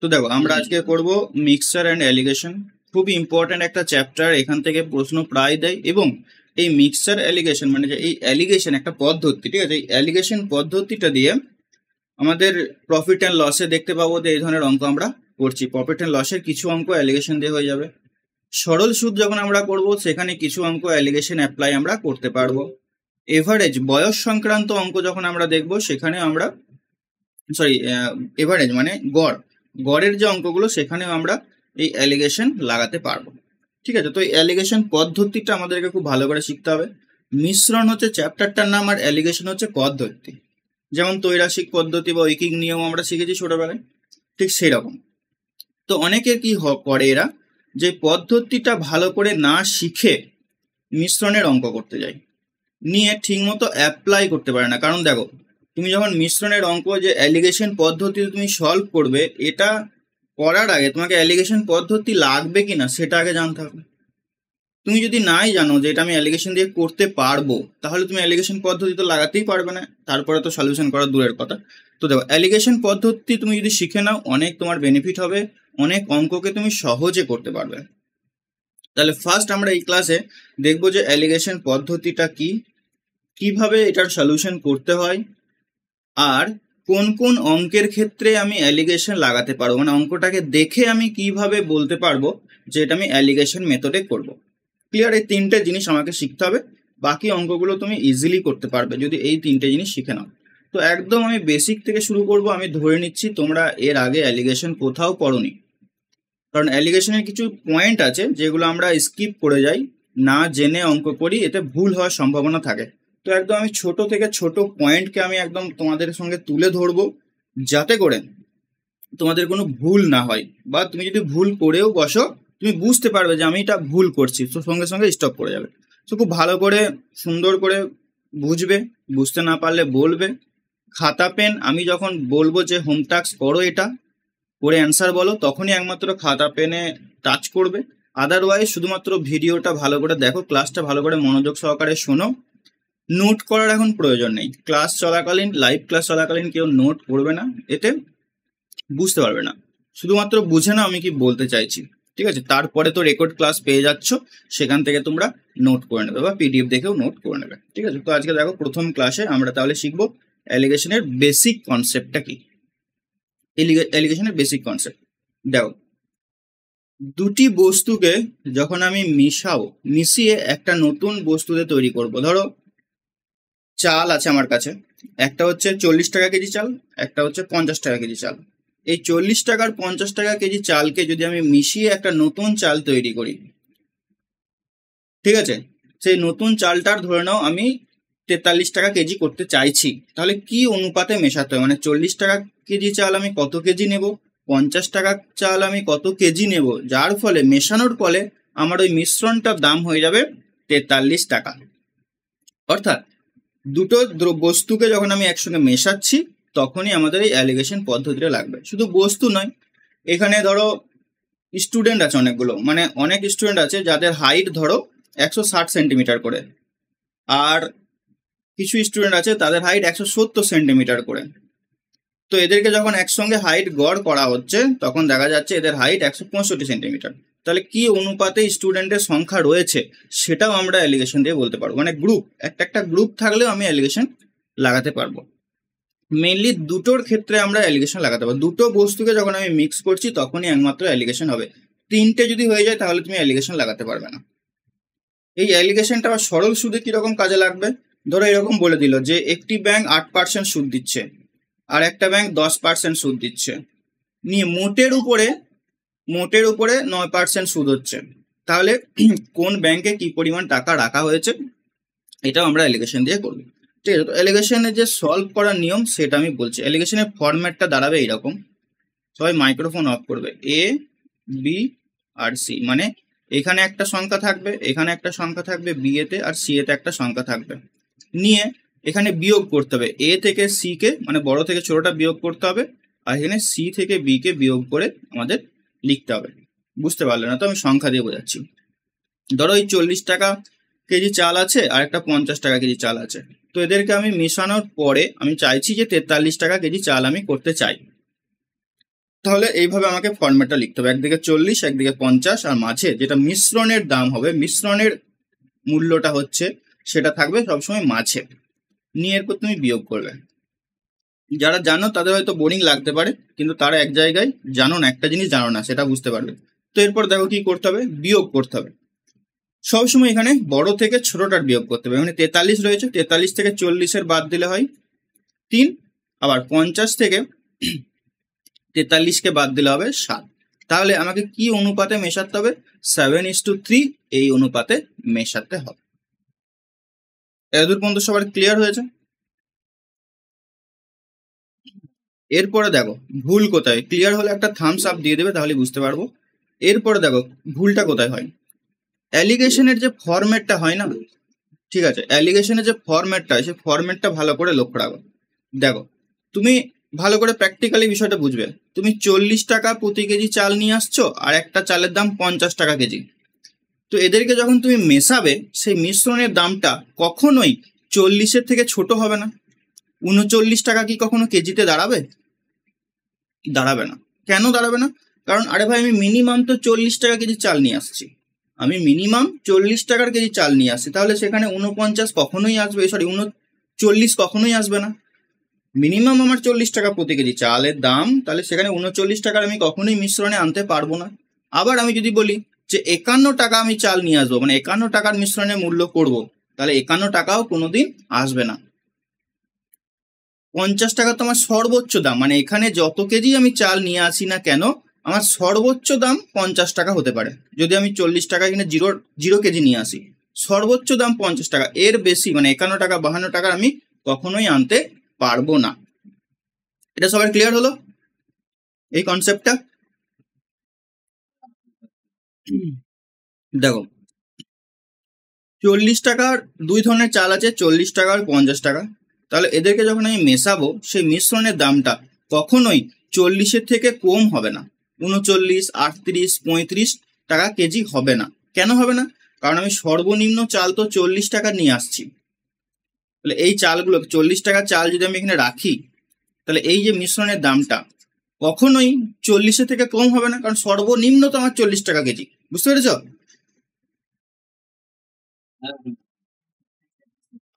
তো দেখো আমরা আজকে করব মিক্সচার অ্যান্ড অ্যালিগেশন। খুবই ইম্পর্ট্যান্ট একটা চ্যাপ্টার, এখান থেকে প্রশ্ন প্রায় দেয়। এবং এই মিক্সচার অ্যালিগেশন মানে যে এই অ্যালিগেশন একটা পদ্ধতি, ঠিক আছে? এই অ্যালিগেশন পদ্ধতিটা দিয়ে আমাদের প্রফিট অ্যান্ড লসে দেখতে পাবো যে এই ধরনের অঙ্ক আমরা করছি। প্রফিট অ্যান্ড লসের কিছু অঙ্ক অ্যালিগেশন দিয়ে হয়ে যাবে। সরল সুদ যখন আমরা করব সেখানে কিছু অঙ্ক অ্যালিগেশন অ্যাপ্লাই আমরা করতে পারবো। এভারেজ বয়স সংক্রান্ত অঙ্ক যখন আমরা দেখব সেখানে আমরা এভারেজ মানে গড়ের যে অঙ্কগুলো সেখানেও আমরা এই অ্যালিগেশন লাগাতে পারবো। ঠিক আছে, তো এই অ্যালিগেশন পদ্ধতিটা আমাদেরকে খুব ভালো করে শিখতে হবে। মিশ্রণ হচ্ছে চ্যাপ্টারটার নাম, আর অ্যালিগেশন হচ্ছে পদ্ধতি। যেমন তৈরাসিক পদ্ধতি বা ঐকিক নিয়ম আমরা শিখেছি ছোটবেলায়, ঠিক সেই রকম। তো অনেকে কি করে এরা, যে পদ্ধতিটা ভালো করে না শিখে মিশ্রণের অঙ্ক করতে যায়, নিয়ে ঠিকমতো অ্যাপ্লাই করতে পারে না। কারণ দেখো, তুমি যখন মিশ্রণের অঙ্ক যে অ্যালিগেশন পদ্ধতিতে তুমি সলভ করবে, এটা করার আগে তোমাকে অ্যালিগেশন পদ্ধতি লাগবে কিনা সেটা আগে জানতে হবে। তুমি যদি নাই জানো যে এটা আমি অ্যালিগেশন দিয়ে করতে পারবো, তাহলে তুমি অ্যালিগেশন পদ্ধতি তো লাগাতেই পারবে না, তারপরে তো সলিউশন করা দূরের কথা। তো দেখো, অ্যালিগেশন পদ্ধতি তুমি যদি শিখে নাও, অনেক তোমার বেনিফিট হবে, অনেক অঙ্ককে তুমি সহজে করতে পারবে। তাহলে ফার্স্ট আমরা এই ক্লাসে দেখবো যে অ্যালিগেশন পদ্ধতিটা কি, কিভাবে এটার সলিউশন করতে হয়, আর কোন কোন অঙ্কের ক্ষেত্রে আমি অ্যালিগেশন লাগাতে পারবো, মানে অঙ্কটাকে দেখে আমি কিভাবে বলতে পারবো যে এটা আমি অ্যালিগেশন মেথডে করব। ক্লিয়ার? এই তিনটে জিনিস আমাকে শিখতে হবে, বাকি অঙ্কগুলো তুমি ইজিলি করতে পারবে যদি এই তিনটে জিনিস শিখে নাও। তো একদম আমি বেসিক থেকে শুরু করব। আমি ধরে নিচ্ছি তোমরা এর আগে অ্যালিগেশন কোথাও পড়োনি, কারণ অ্যালিগেশনের কিছু পয়েন্ট আছে যেগুলো আমরা স্কিপ করে যাই, না জেনে অঙ্ক করি, এতে ভুল হওয়ার সম্ভাবনা থাকে। তো একদম আমি ছোট থেকে ছোট পয়েন্টকে আমি একদম তোমাদের সঙ্গে তুলে ধরবো, যাতে করে তোমাদের কোনো ভুল না হয়, বা তুমি যদি ভুল করেও বসো তুমি বুঝতে পারবে যে আমি এটা ভুল করছি, তো সঙ্গে সঙ্গে স্টপ করে যাবে। তো খুব ভালো করে সুন্দর করে বুঝবে, বুঝতে না পারলে বলবে। খাতা পেন আমি যখন বলবো যে হোম টাস্ক করো, এটা করে অ্যান্সার বলো, তখনই একমাত্র খাতা পেনে টাচ করবে। আদারওয়াইজ শুধুমাত্র ভিডিওটা ভালো করে দেখো, ক্লাসটা ভালো করে মনোযোগ সহকারে শোনো। নোট করার এখন প্রয়োজন নেই, ক্লাস চলাকালীন, লাইভ ক্লাস চলাকালীন কেউ নোট করবে না, এতে বুঝতে পারবে না। শুধুমাত্র বুঝে নাও আমি কি বলতে চাইছি, ঠিক আছে? তারপরে তো রেকর্ড ক্লাস পেয়ে যাচ্ছ, সেখান থেকে তোমরা নোট করে নেবে বা পিডিএফ দেখেও নোট করে নেবে, ঠিক আছে? তো আজকে দেখো, প্রথম ক্লাসে আমরা তাহলে শিখবো অ্যালিগেশনের বেসিক কনসেপ্টটা কি। অ্যালিগেশনের বেসিক কনসেপ্ট দেখো, দুটি বস্তুকে যখন আমি মিশিয়ে একটা নতুন বস্তুতে তৈরি করব। ধরো চাল আছে আমার কাছে, একটা হচ্ছে 40 টাকা কেজি চাল, একটা হচ্ছে 50 টাকা কেজি চাল। এই 40 টাকার 50 টাকা কেজি চালকে যদি আমি মিশিয়ে একটা নতুন চাল তৈরি করি, ঠিক আছে? সেই নতুন চালটার ধরে নাও আমি 43 টাকা কেজি করতে চাইছি, তাহলে কি অনুপাতে মেশাতে হবে, মানে 40 টাকা কেজি চাল আমি কত কেজি নেব, 50 টাকা চাল আমি কত কেজি নেব, যার ফলে মেশানোর ফলে আমার ওই মিশ্রণটার দাম হয়ে যাবে 43 টাকা। অর্থাৎ দুটো বস্তুকে যখন আমি একসঙ্গে মেশাচ্ছি, তখনই আমাদের এই অ্যালিগেশন পদ্ধতিটা লাগবে। শুধু বস্তু নয়, এখানে ধরো স্টুডেন্ট আছে অনেকগুলো, মানে অনেক স্টুডেন্ট আছে যাদের হাইট ধরো 160 সেন্টিমিটার করে, আর কিছু স্টুডেন্ট আছে তাদের হাইট 170 সেন্টিমিটার করে। তো এদেরকে যখন একসঙ্গে হাইট গড় করা হচ্ছে, তখন দেখা যাচ্ছে এদের হাইট 165 সেন্টিমিটার। তাহলে কি অনুপাতে স্টুডেন্টের সংখ্যা রয়েছে সেটাও আমরা অ্যালিগেশন দিয়ে বলতে পারবো। মানে গ্রুপ, একটা গ্রুপ থাকলেও আমি অ্যালিগেশন লাগাতে পারবো। মেইনলি দুটোর ক্ষেত্রে আমরা অ্যালিগেশন লাগাতে পারবো। দুটো বস্তুকে যখন আমি মিক্স করছি তখনই একমাত্র অ্যালিগেশন হবে। তিনটে যদি হয়ে যায় তাহলে তুমি অ্যালিগেশন লাগাতে পারবে না। এই অ্যালিগেশনটা আবার সরল সুদে কিরকম কাজে লাগবে, ধরো এরকম বলে দিল যে একটি ব্যাংক 8% সুদ দিচ্ছে আর একটা ব্যাংক 10% সুদ দিচ্ছে, নিয়ে মোটের উপরে 9% সুদ হচ্ছে। তাহলে কোন ব্যাংকে কি পরিমাণ টাকা রাখা হয়েছে এটাও আমরা অ্যালিগেশন দিয়ে করবো, ঠিক আছে? তো অ্যালিগেশনের যে সলভ করার নিয়ম সেটা আমি বলছি। অ্যালিগেশনের ফরম্যাটটা দাঁড়াবে এইরকম, সবাই মাইক্রোফোন অফ করবে। এ বি আর সি, মানে এখানে একটা সংখ্যা থাকবে, এখানে একটা সংখ্যা থাকবে বি এতে, আর সি এতে একটা সংখ্যা থাকবে। নিয়ে এখানে বিয়োগ করতে হবে, এ থেকে সি কে, মানে বড় থেকে ছোটটা বিয়োগ করতে হবে, আর এখানে সি থেকে বি কে বিয়োগ করে আমাদের লিখতে হবে। বুঝতে পারলে না তো? আমি সংখ্যা দিয়ে বোঝাচ্ছি। ধরো এই 40 টাকা কেজি চাল আছে আর একটা 50 টাকা কেজি চাল আছে, তো এদেরকে আমি মেশানোর পরে আমি চাইছি যে 43 টাকা কেজি চাল আমি করতে চাই। তাহলে এইভাবে আমাকে ফরম্যাটটা লিখতে হবে, একদিকে 40 একদিকে 50, আর মাঝে যেটা মিশ্রণের দাম হবে, মিশ্রণের মূল্যটা হচ্ছে সেটা থাকবে সবসময় মাঝে, নিয়ে এরপর তুমি বিয়োগ করবে। যারা জানো তাদের হয়তো বোরিং লাগতে পারে, কিন্তু তারা এক জায়গায় জানো না, একটা জিনিস জানো না, সেটা বুঝতে পারবে। তো এরপর দেখো কি করতে হবে, বিয়োগ করতে হবে। সবসময় এখানে বড় থেকে ছোটটার বিয়োগ করতে হবে। এখানে 43 রয়েছে, 43 থেকে 40-এর বাদ দিলে হয় 3, আবার 50 থেকে 43-কে বাদ দিলে হবে 7। তাহলে আমাকে কি অনুপাতে মেশাতে হবে, 7:3 এই অনুপাতে মেশাতে হবে। এতদূর পর্যন্ত সবার ক্লিয়ার হয়েছে? এরপরে দেখো ভুল কোথায়, ক্লিয়ার হলে একটা থামস আপ দিয়ে দেবে, তাহলে বুঝতে পারবো। এরপরে দেখো ভুলটা কোথায় হয়। অ্যালিগেশনের যে ফরম্যাটটা হয় না, ঠিক আছে, অ্যালিগেশনের যে ফরম্যাটটা হয়, সেই ফরম্যাটটা ভালো করে লক্ষ্য রাখো। দেখো তুমি ভালো করে প্র্যাকটিক্যালি বিষয়টা বুঝবে। তুমি 40 টাকা প্রতি কেজি চাল নিয়ে আসছো, আর একটা চালের দাম 50 টাকা কেজি। তো এদেরকে যখন তুমি মেশাবে, সেই মিশ্রণের দামটা কখনোই 40-এর থেকে ছোট হবে না। 39 টাকা কি কখনো কেজিতে দাঁড়াবে? দাঁড়াবে না। কেন দাঁড়াবে না? কারণ আরে ভাই, আমি মিনিমাম তো 40 টাকা কেজি চাল নিয়ে আসছি, আমি মিনিমাম 40 টাকার কেজি চাল নিয়ে আসছি, তাহলে সেখানে 49 কখনোই আসবে, সরি 39 কখনোই আসবে না। মিনিমাম আমার 40 টাকা প্রতি কেজি চালের দাম, তাহলে সেখানে 39 টাকার আমি কখনোই মিশ্রণে আনতে পারবো না। আবার আমি যদি বলি যে 51 টাকা আমি চাল নিয়ে আসবো, মানে 51 টাকার মিশ্রণে মূল্য করব, তাহলে 51 টাকাও কোনোদিন আসবে না। 50 টাকা তো আমার সর্বোচ্চ দাম, মানে এখানে যত কেজি আমি চাল নিয়ে আসি না কেন, আমার সর্বোচ্চ দাম 50 টাকা হতে পারে। যদি আমি 40 টাকা এখানে জিরো কেজি নিয়ে আসি, সর্বোচ্চ দাম 50 টাকা, এর বেশি মানে 51 টাকা 52 টাকা আমি কখনোই আনতে পারবো না। এটা সবার ক্লিয়ার হলো এই কনসেপ্টটা? দেখো 40 টাকার দুই ধরনের চাল আছে, 40 টাকা আর 50 টাকা। তাহলে এদেরকে যখন আমি মেশাবো, সেই মিশ্রণের দামটা কখনোই 40-এর থেকে কম হবে না। 39, 38, 35 টাকা কেজি হবে না। কেন হবে না? কারণ আমি সর্বনিম্ন চাল তো 40 টাকা নিয়ে আসছি। তাহলে এই চালগুলো 40 টাকার চাল যদি আমি এখানে রাখি, তাহলে এই যে মিশ্রণের দামটা কখনোই 40-এর থেকে কম হবে না, কারণ সর্বনিম্ন তো আমার 40 টাকা কেজি। বুঝতে পেরেছ?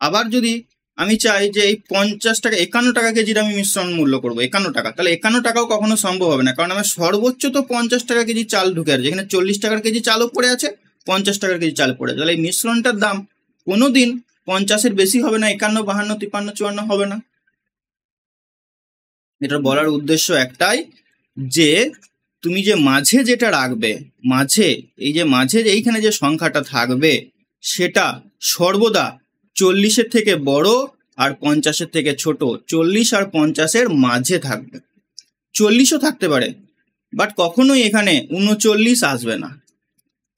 আবার যদি আমি চাই যে এই 50 টাকা 51 টাকা কেজির আমি মিশ্রণ মূল্য করবো 51 টাকা, তাহলে 51 টাকাও কখনো সম্ভব হবে না, কারণ আমার সর্বোচ্চ তো 50 টাকা কেজি চাল ঢুকে আছে, যেখানে 40 টাকার কেজি চালও পড়ে আছে, 50 টাকার কেজি চাল পড়ে আছে। তাহলে এই মিশ্রণটার দাম কোনোদিন 50-এর বেশি হবে না, 51, 52, 53, 54 হবে না। এটার বলার উদ্দেশ্য একটাই, যে তুমি যে মাঝে যেটা রাখবে, মাঝে এই যে মাঝে এইখানে যে সংখ্যাটা থাকবে, সেটা সর্বদা 40-এর থেকে বড় আর 50-এর থেকে ছোট, 40 আর 50-এর মাঝে থাকবে। 40-ও থাকতে পারে, বাট কখনোই এখানে 39 আসবে না,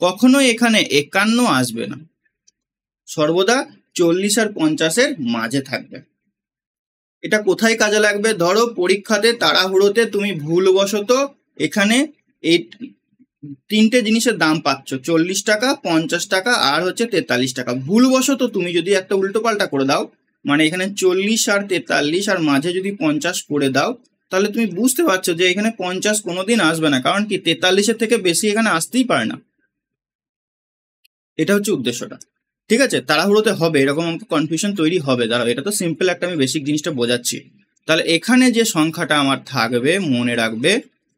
কখনোই এখানে 51 আসবে না, সর্বদা 40 আর 50-এর মাঝে থাকবে। এটা কোথায় কাজে লাগবে? ধরো পরীক্ষাতে তাড়াহুড়োতে তুমি ভুলবশত এখানে এই তিনটে জিনিসের দাম পাচ্ছ, 40 টাকা, 50 টাকা আর হচ্ছে 43 টাকা। ভুলবশত তুমি যদি একটা উল্টো পাল্টা করে দাও, মানে এখানে 40 আর 43 আর মাঝে যদি 50 করে দাও, তাহলে তুমি বুঝতে পারছো যে এখানে 50 কোনোদিন আসবে না, কারণ কি 43-এর থেকে বেশি এখানে আসতেই পারে না। এটা হচ্ছে উদ্দেশ্যটা। ঠিক আছে, তাড়াহুড়োতে হবে এরকম কনফিউশন তৈরি হবে। দাঁড়াও, এটা তো সিম্পল একটা আমি বেসিক জিনিসটা বোঝাচ্ছি। তাহলে এখানে যে সংখ্যাটা আমার থাকবে, মনে রাখবে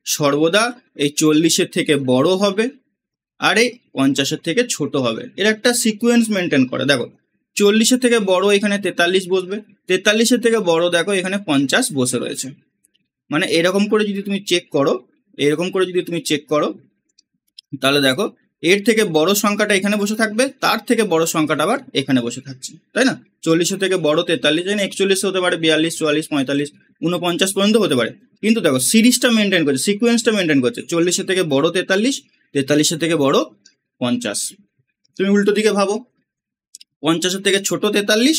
সর্বদা এই 40-এর থেকে বড় হবে আর এই 50-এর থেকে ছোট হবে। এর একটা সিকোয়েন্স মেনটেন করে। দেখো 40-এর থেকে বড় এখানে 43 বসবে, 43-এর থেকে বড় দেখো এখানে 50 বসে রয়েছে। মানে এরকম করে যদি তুমি চেক করো, এরকম করে যদি তুমি চেক করো, তাহলে দেখো এর থেকে বড় সংখ্যাটা এখানে বসে থাকবে, তার থেকে বড় সংখ্যাটা আবার এখানে বসে থাকছে, তাই না? 40-এর থেকে বড় 43, 41 হতে পারে, 42, 44, 45, 49 পর্যন্ত হতে পারে। কিন্তু দেখো সিরিজটা মেনটেন করছে, সিকোয়েন্সটা মেনটেন করছে, 40-এর থেকে বড় 43, 43-এর থেকে বড় 50। তুমি উল্টো দিকে ভাবো, 50-এর থেকে ছোট 43,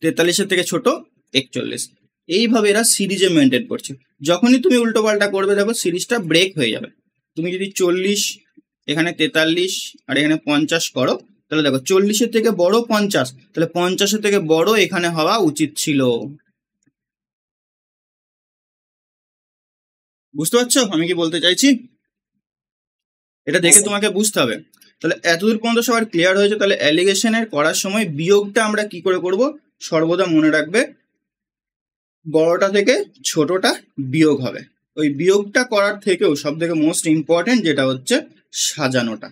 43-এর থেকে ছোট 41। এইভাবে এরা সিরিজে মেনটেন করছে। যখনই তুমি উল্টো পাল্টা করবে, দেখো সিরিজটা ব্রেক হয়ে যাবে। তুমি যদি 40 এখানে 43 আর এখানে 50 করো, তাহলে দেখো 40-এর থেকে বড় 50, তাহলে 50-এর থেকে বড় এখানে হওয়া উচিত ছিল। বুঝতে পারছো আমি কি বলতে চাইছি? এটা দেখে তোমাকে বুঝতে হবে। তাহলে এতদূর পর্যন্ত সবার ক্লিয়ার হয়েছে। তাহলে অ্যালিগেশনের করার সময় বিয়োগটা আমরা কি করে করব, সর্বদা মনে রাখবে বড়টা থেকে ছোটটা বিয়োগ হবে। ওই বিয়োগটা করার থেকেও সব থেকে মোস্ট ইম্পর্টেন্ট যেটা হচ্ছে সাজানোটা।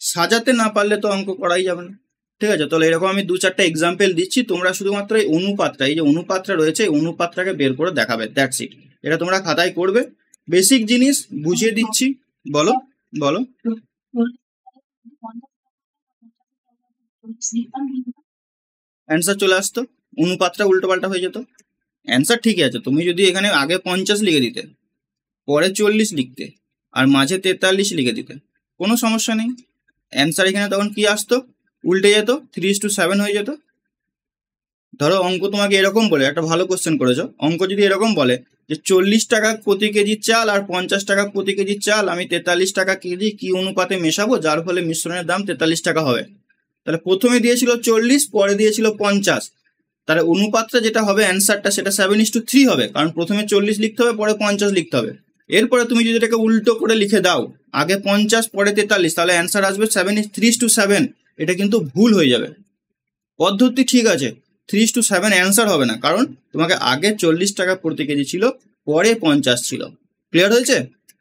সাজাতে না পারলে তো অঙ্ক করাই যাবে না। ঠিক আছে, তাহলে এরকম আমি 2-4টা এক্সাম্পল দিচ্ছি, তোমরা শুধুমাত্র এই অনুপাতটা, এই যে অনুপাতটা রয়েছে এই অনুপাতটাকে বের করে দেখাবে, দ্যাটস ইট। এটা তোমরা খাতায় করবে, বেসিক জিনিস বুঝিয়ে দিচ্ছি। বলো বলো। অ্যান্সার চলে আসতো, অনুপাতটা উল্টো পাল্টা হয়ে যেত। অ্যান্সার ঠিকই আছে, তুমি যদি এখানে আগে 50 লিখে দিতে, পরে 40 লিখতে, আর মাঝে 43 লিখে দিতে, কোনো সমস্যা নেই। অ্যান্সার এখানে তখন কি আসতো, উল্টে যেত, 3:7 হয়ে যেত। ধরো অঙ্ক তোমাকে এরকম বলে, একটা ভালো কোশ্চেন করেছো, অঙ্ক যদি এরকম বলে যে 40 টাকা প্রতি কেজি চাল আর 50 টাকা প্রতি কেজি চাল আমি 43 টাকা কেজি কি অনুপাতে মেশাবো যার ফলে মিশ্রণের দাম 43 টাকা হবে। তাহলে প্রথমে দিয়েছিল 40, পরে দিয়েছিল 50, তাহলে অনুপাতটা যেটা হবে অ্যান্সারটা সেটা 7:3 হবে, কারণ প্রথমে 40 লিখতে হবে, পরে 50 লিখতে হবে। এরপরে তুমি যদি এটাকে উল্টো করে লিখে দাও, আগে 50 পরে 43, তাহলে অ্যান্সার আসবে 7:3:7। এটা কিন্তু ভুল হয়ে যাবে। পদ্ধতি ঠিক আছে, 3:7 অ্যান্সার হবে না, কারণ তোমাকে আগে 40 টাকা প্রতি কেজি ছিল, পরে 50 ছিল। ক্লিয়ার হয়েছে?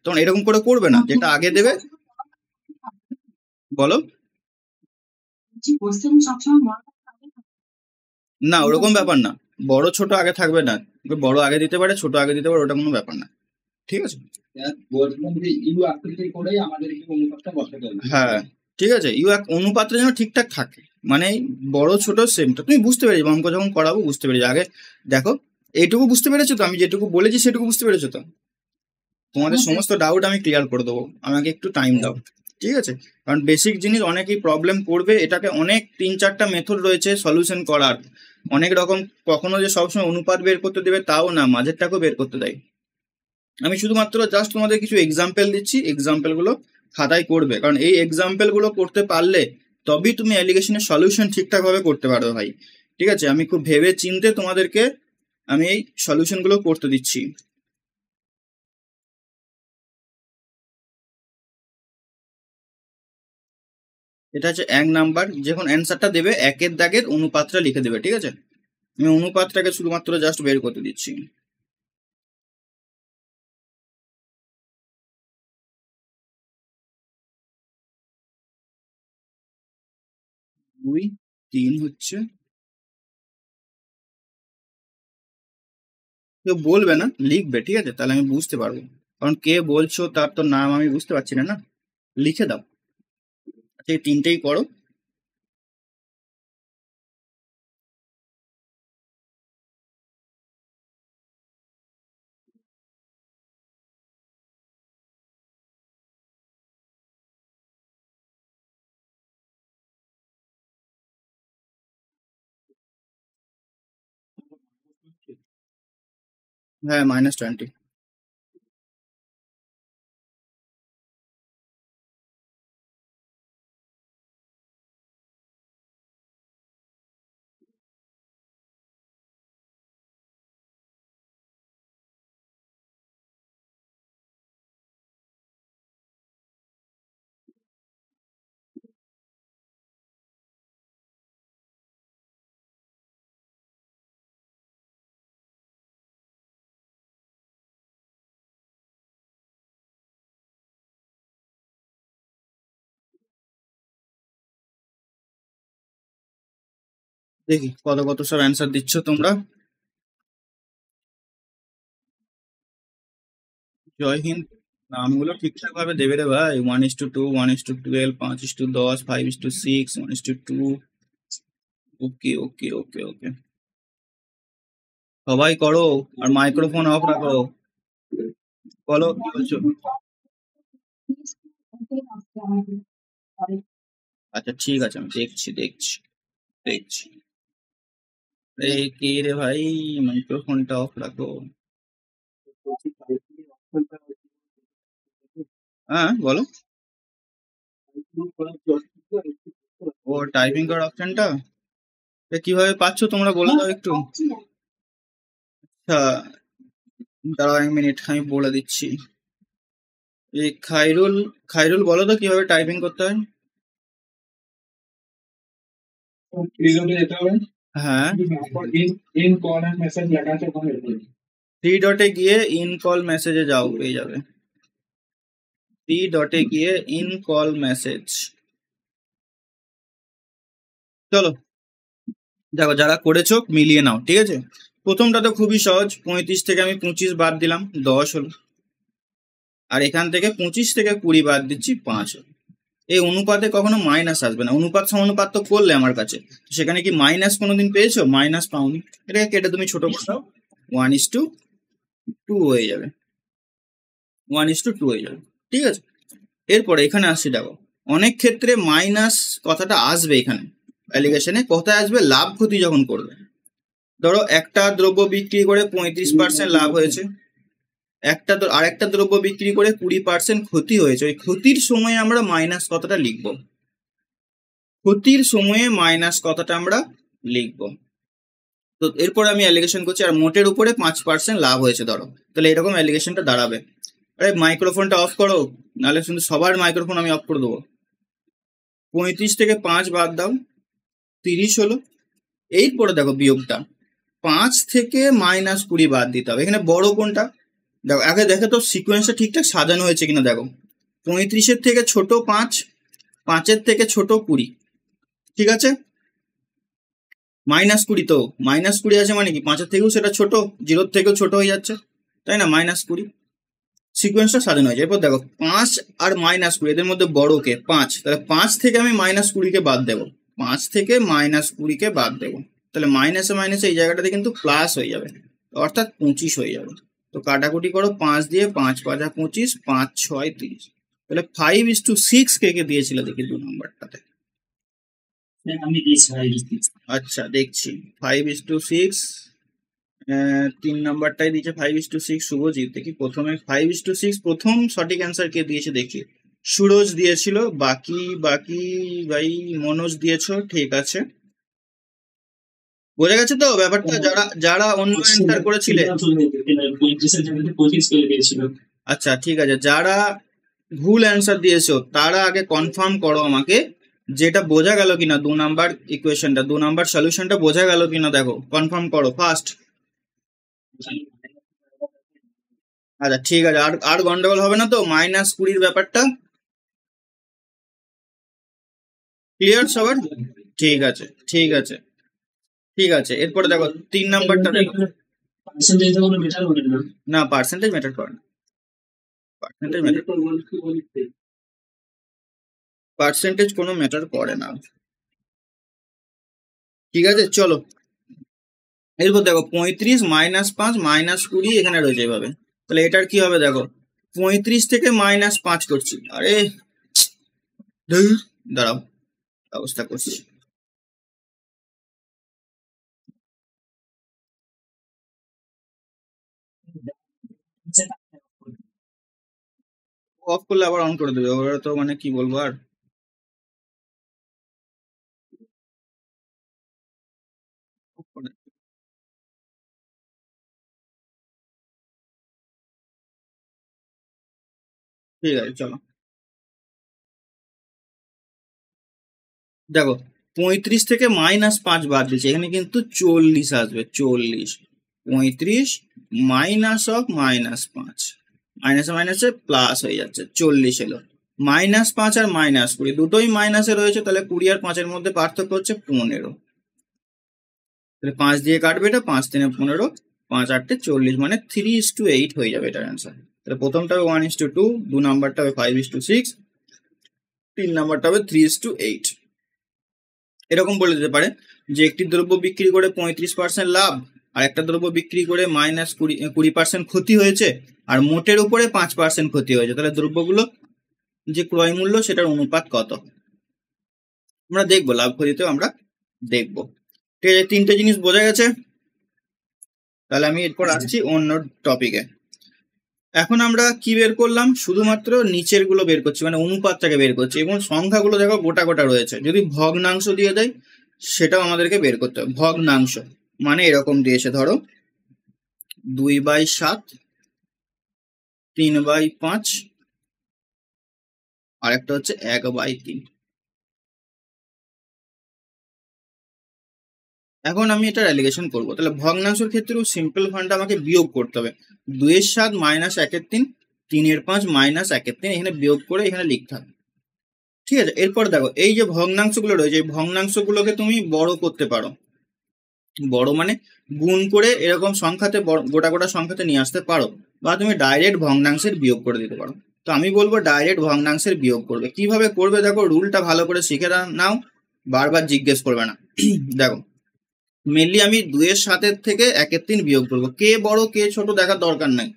তখন এরকম করে করবে না, যেটা আগে দেবে। বলো। না, ওরকম ব্যাপার না, বড় ছোট আগে থাকবে না, বড় আগে দিতে পারে ছোট আগে দিতে পারে, ওটা কোনো ব্যাপার না। ঠিক আছে, হ্যাঁ ঠিক আছে, অনুপাতটা যেন ঠিকঠাক থাকে, মানে বড় ছোট সেমটা তুমি বুঝতে পেরেছো, অঙ্ক যখন করাবো বুঝতে পেরেছো। আগে দেখো, এইটুকু বুঝতে পেরেছো তো, আমি যেটুকু বলেছি সেটুকু বুঝতে পেরেছো তো? তোমাদের সমস্ত ডাউট আমি ক্লিয়ার করে দেবো, আমাকে একটু টাইম দাও। ঠিক আছে, কারণ বেসিক জিনিস অনেকেই প্রবলেম করবে, এটাকে অনেক 3-4টা মেথড রয়েছে সলিউশন করার, অনেক রকম। কখনো যে সবসময় অনুপাত বের করতে দেবে তাও না, মাঝেরটাকেও বের করতে দেয়। আমি শুধুমাত্র জাস্ট তোমাদের কিছু এক্সাম্পল দিচ্ছি, এক্সাম্পলগুলো খাতায় করবে, কারণ এই এক্সাম্পলগুলো করতে পারলে তবেই তুমি অ্যালিগেশনের সলিউশন ঠিকঠাকভাবে করতে পারবে ভাই। ঠিক আছে, আমি খুব ভেবে চিন্তে তোমাদেরকে আমি এই সলিউশনগুলো করতে দিচ্ছি। এটা হচ্ছে 1 নাম্বার, যখন অ্যান্সারটা দেবে 1-এর দাগের অনুপাতটা লিখে দেবে। ঠিক আছে, আমি অনুপাতটাকে শুধুমাত্র জাস্ট বের করতে দিচ্ছি। 2-3 হচ্ছে, কেউ বলবে না, লিখবে। ঠিক আছে, তাহলে আমি বুঝতে পারবো, কারণ কে বলছো তার তো নাম আমি বুঝতে পারছি না, না লিখে দাও। আচ্ছা, এই 3টেই করো। হ্যাঁ, -20। দেখি কত কত সব অ্যান্সার দিচ্ছ তোমরা। জয় হিন্দ। নামগুলো ঠিকঠাক ভাবে দেবে রে ভাই, 1:2, 1:12, 5:10, 5:6, 1:2। ওকে ওকে ওকে ওকে, সবাই করো, আর মাইক্রোফোন অফ রাখো। বলো কি বলছো? আচ্ছা ঠিক আছে, আমি দেখছি দেখছি দেখছি। এই কে রে ভাই, মাইক্রোফোনটা অফ রাখো। হ্যাঁ বলো। ও টাইপিং করার অপশনটা কিভাবে পাচ্ছ তোমরা বলে দাও একটু। আচ্ছা, দাঁড়াও 1 মিনিট, আমি বলে দিচ্ছি। এই খাইরুল বলো তো কিভাবে টাইপিং করতে হয়। হ্যাঁ, 3 ডটে গিয়ে ইন কল মেসেজে যাও, পেয়ে যাবে। 3 ডটে গিয়ে ইন কল মেসেজ। চলো দেখো, যারা করেছো মিলিয়ে নাও, ঠিক আছে। প্রথমটা তো খুবই সহজ, 35 থেকে আমি 25 বাদ দিলাম, 10 হলো। আর এখান থেকে 25 থেকে 20 বাদ দিচ্ছি, 5 হলো। এই অনুপাতে কখনো মাইনাস আসবে না, অনুপাত সমানুপাত তো করলে আমার কাছে, সেখানে কি মাইনাস কোনোদিন পেয়েছো? মাইনাস পাওনি। এটাকে কেটে তুমি ছোট করে দাও, 1:2 হয়ে যাবে, 1:2 হয়ে যাবে, ঠিক আছে। এরপরে এখানে আসছি, দেখো অনেক ক্ষেত্রে মাইনাস কথাটা আসবে এখানে অ্যালিগেশনে, কোথায় আসবে? লাভ ক্ষতি যখন করবে। ধরো একটা দ্রব্য বিক্রি করে 35% লাভ হয়েছে, আরেকটা দ্রব্য বিক্রি করে 20% ক্ষতি হয়েছে, ওই ক্ষতির সময়ে আমরা মাইনাস কথাটা লিখবো, ক্ষতির সময়ে মাইনাস কথাটা আমরা লিখবো। তো এরপরে আমি অ্যালিগেশন করছি, আর মোটের উপরে 5% লাভ হয়েছে ধরো, তাহলে এরকম অ্যালিগেশনটা দাঁড়াবে। আরে মাইক্রোফোনটা অফ করো, নাহলে শুধু সবার মাইক্রোফোন আমি অফ করে দেবো। 35 থেকে 5 বাদ দাও, 30 হলো। এরপরে দেখো বিয়োগটা, 5 থেকে -20 বাদ দিতে হবে। এখানে বড় কোনটা দেখো, আগে দেখো তো সিকোয়েন্সটা ঠিকঠাক সাজানো হয়েছে কিনা দেখো। 35-এর থেকে ছোট 5, 5-এর থেকে ছোট 20, ঠিক আছে। -20, তো -20 আছে মানে কি 5-এর থেকেও সেটা ছোট, 0-র থেকেও ছোট হয়ে যাচ্ছে, তাই না? -20 সিকোয়েন্সটা সাজানো হয়েছে। এরপর দেখো 5 আর -20 এদের মধ্যে বড় কে? 5, তাহলে 5 থেকে আমি -20 কে বাদ দেবো, 5 থেকে -20 কে বাদ দেবো, তাহলে মাইনাসে মাইনাসে এই জায়গাটাতে কিন্তু প্লাস হয়ে যাবে, অর্থাৎ 25 হয়ে যাবে। তো কাটাকুটি করো, 5 দিয়ে 5 5 25, 5 6 30, তাহলে 5:6 কে কে দিয়েছিল দেখি 2 নম্বরটাতে। আচ্ছা দেখছি, 5:6 3 নাম্বারটাই দিয়েছে 5:6, শুভজিৎ। দেখি প্রথমে 5:6 প্রথম সঠিক অ্যান্সার কে দিয়েছে দেখি। সুরজ দিয়েছিল, বাকি ভাই মনোজ দিয়েছো, ঠিক আছে। বোঝা গেছে তো ব্যাপারটা? যারা অন্য অ্যান্সার করেছিলে, আচ্ছা ঠিক আছে, যারা ভুল অ্যান্সার দিয়েছো তারা আগে কনফার্ম করো আমাকে যেটা বোঝা গেল কিনা, 2 নাম্বার ইকুয়েশনটা, 2 নাম্বার সলিউশনটা বোঝা গেল কিনা, দেখো কনফার্ম করো ফার্স্ট। আচ্ছা ঠিক আছে, আর গন্ডগোল হবে না তো? -20 ব্যাপারটা ক্লিয়ার সবার? ঠিক আছে ঠিক আছে ঠিক আছে। এরপরে দেখো 3 নাম্বারটা দেখো। না, পার্সেন্টেজ ম্যাটার করে না, পার্সেন্টেজ কোনো ম্যাটার করে না, ঠিক আছে। চলো এরপর দেখো 35 -5 -20 এখানে রয়েছে এভাবে, তাহলে এটার কি হবে দেখো, 35 থেকে -5 করছি, আরে দাঁড়াও ব্যবস্থা করছি। অফ করলে আবার অন করে দেবে, ওরা তো মানে কি বলবো আর। ঠিক আছে চলো দেখো, 35 থেকে -5 বাদ দিচ্ছে, এখানে কিন্তু 40 আসবে, 40। 35 -5, মাইনাসে মাইনাসে প্লাস হয়ে যাচ্ছে, 40 এলো। -5 আর -20 দুটোই মাইনাসে রয়েছে, তাহলে 20 আর 5-এর মধ্যে পার্থক্য হচ্ছে 15, তাহলে 5 দিয়ে কাটবে এটা, 5 3 15, 5 8 40, মানে 3:8 হয়ে যাবে এটার অ্যান্সার। তাহলে প্রথমটা হবে 1:2, 2 নাম্বারটা হবে 5:6, 3 নাম্বারটা হবে 3:8। এরকম বলে দিতে পারে যে একটি দ্রব্য বিক্রি করে 35% লাভ, আর একটা দ্রব্য বিক্রি করে -20% ক্ষতি হয়েছে, আর মোটের উপরে 5% ক্ষতি হয়েছে, তাহলে দ্রব্যগুলো যে ক্রয় মূল্য সেটার অনুপাত কত আমরা দেখবো, লাভ ক্ষতিতেও আমরা দেখবো। ঠিক আছে, 3টে জিনিস বোঝা গেছে। তাহলে আমি এরপর আসছি অন্য টপিকে। এখন আমরা কি বের করলাম? শুধুমাত্র নিচের গুলো বের করছি, মানে অনুপাতটাকে বের করছি, এবং সংখ্যাগুলো দেখো গোটা গোটা রয়েছে। যদি ভগ্নাংশ দিয়ে দেয় সেটাও আমাদেরকে বের করতে হবে। ভগ্নাংশ মানে এরকম দিয়েছে, ধরো 2/7 3/5 আর একটা হচ্ছে 1/3। এখন আমি এটার অ্যালিগেশন করবো। তাহলে ভগ্নাংশের ক্ষেত্রেও সিম্পল ফান্ডটা আমাকে বিয়োগ করতে হবে। 2/7 মাইনাস 1/3, 3/5 মাইনাস 1/3, এখানে বিয়োগ করে এখানে লিখতে হবে। ঠিক আছে, এরপর দেখো এই যে ভগ্নাংশগুলো রয়েছে এই ভগ্নাংশগুলোকে তুমি বড় করতে পারো। বড় মানে গুণ করে এরকম সংখ্যাতে গোটা গোটা সংখ্যাতে নিয়ে আসতে পারো, বা তুমি ডাইরেক্ট ভগ্নাংশের বিয়োগ করে দিতে পারো। তো আমি বলবো ডাইরেক্ট ভগ্নাংশের বিয়োগ করবে। কিভাবে করবে দেখো, রুলটা ভালো করে শিখে নাও, বারবার জিজ্ঞেস করবে না। দেখো মেনলি আমি 2/7 থেকে 1/3 বিয়োগ করবো। কে বড় কে ছোট দেখার দরকার নাই,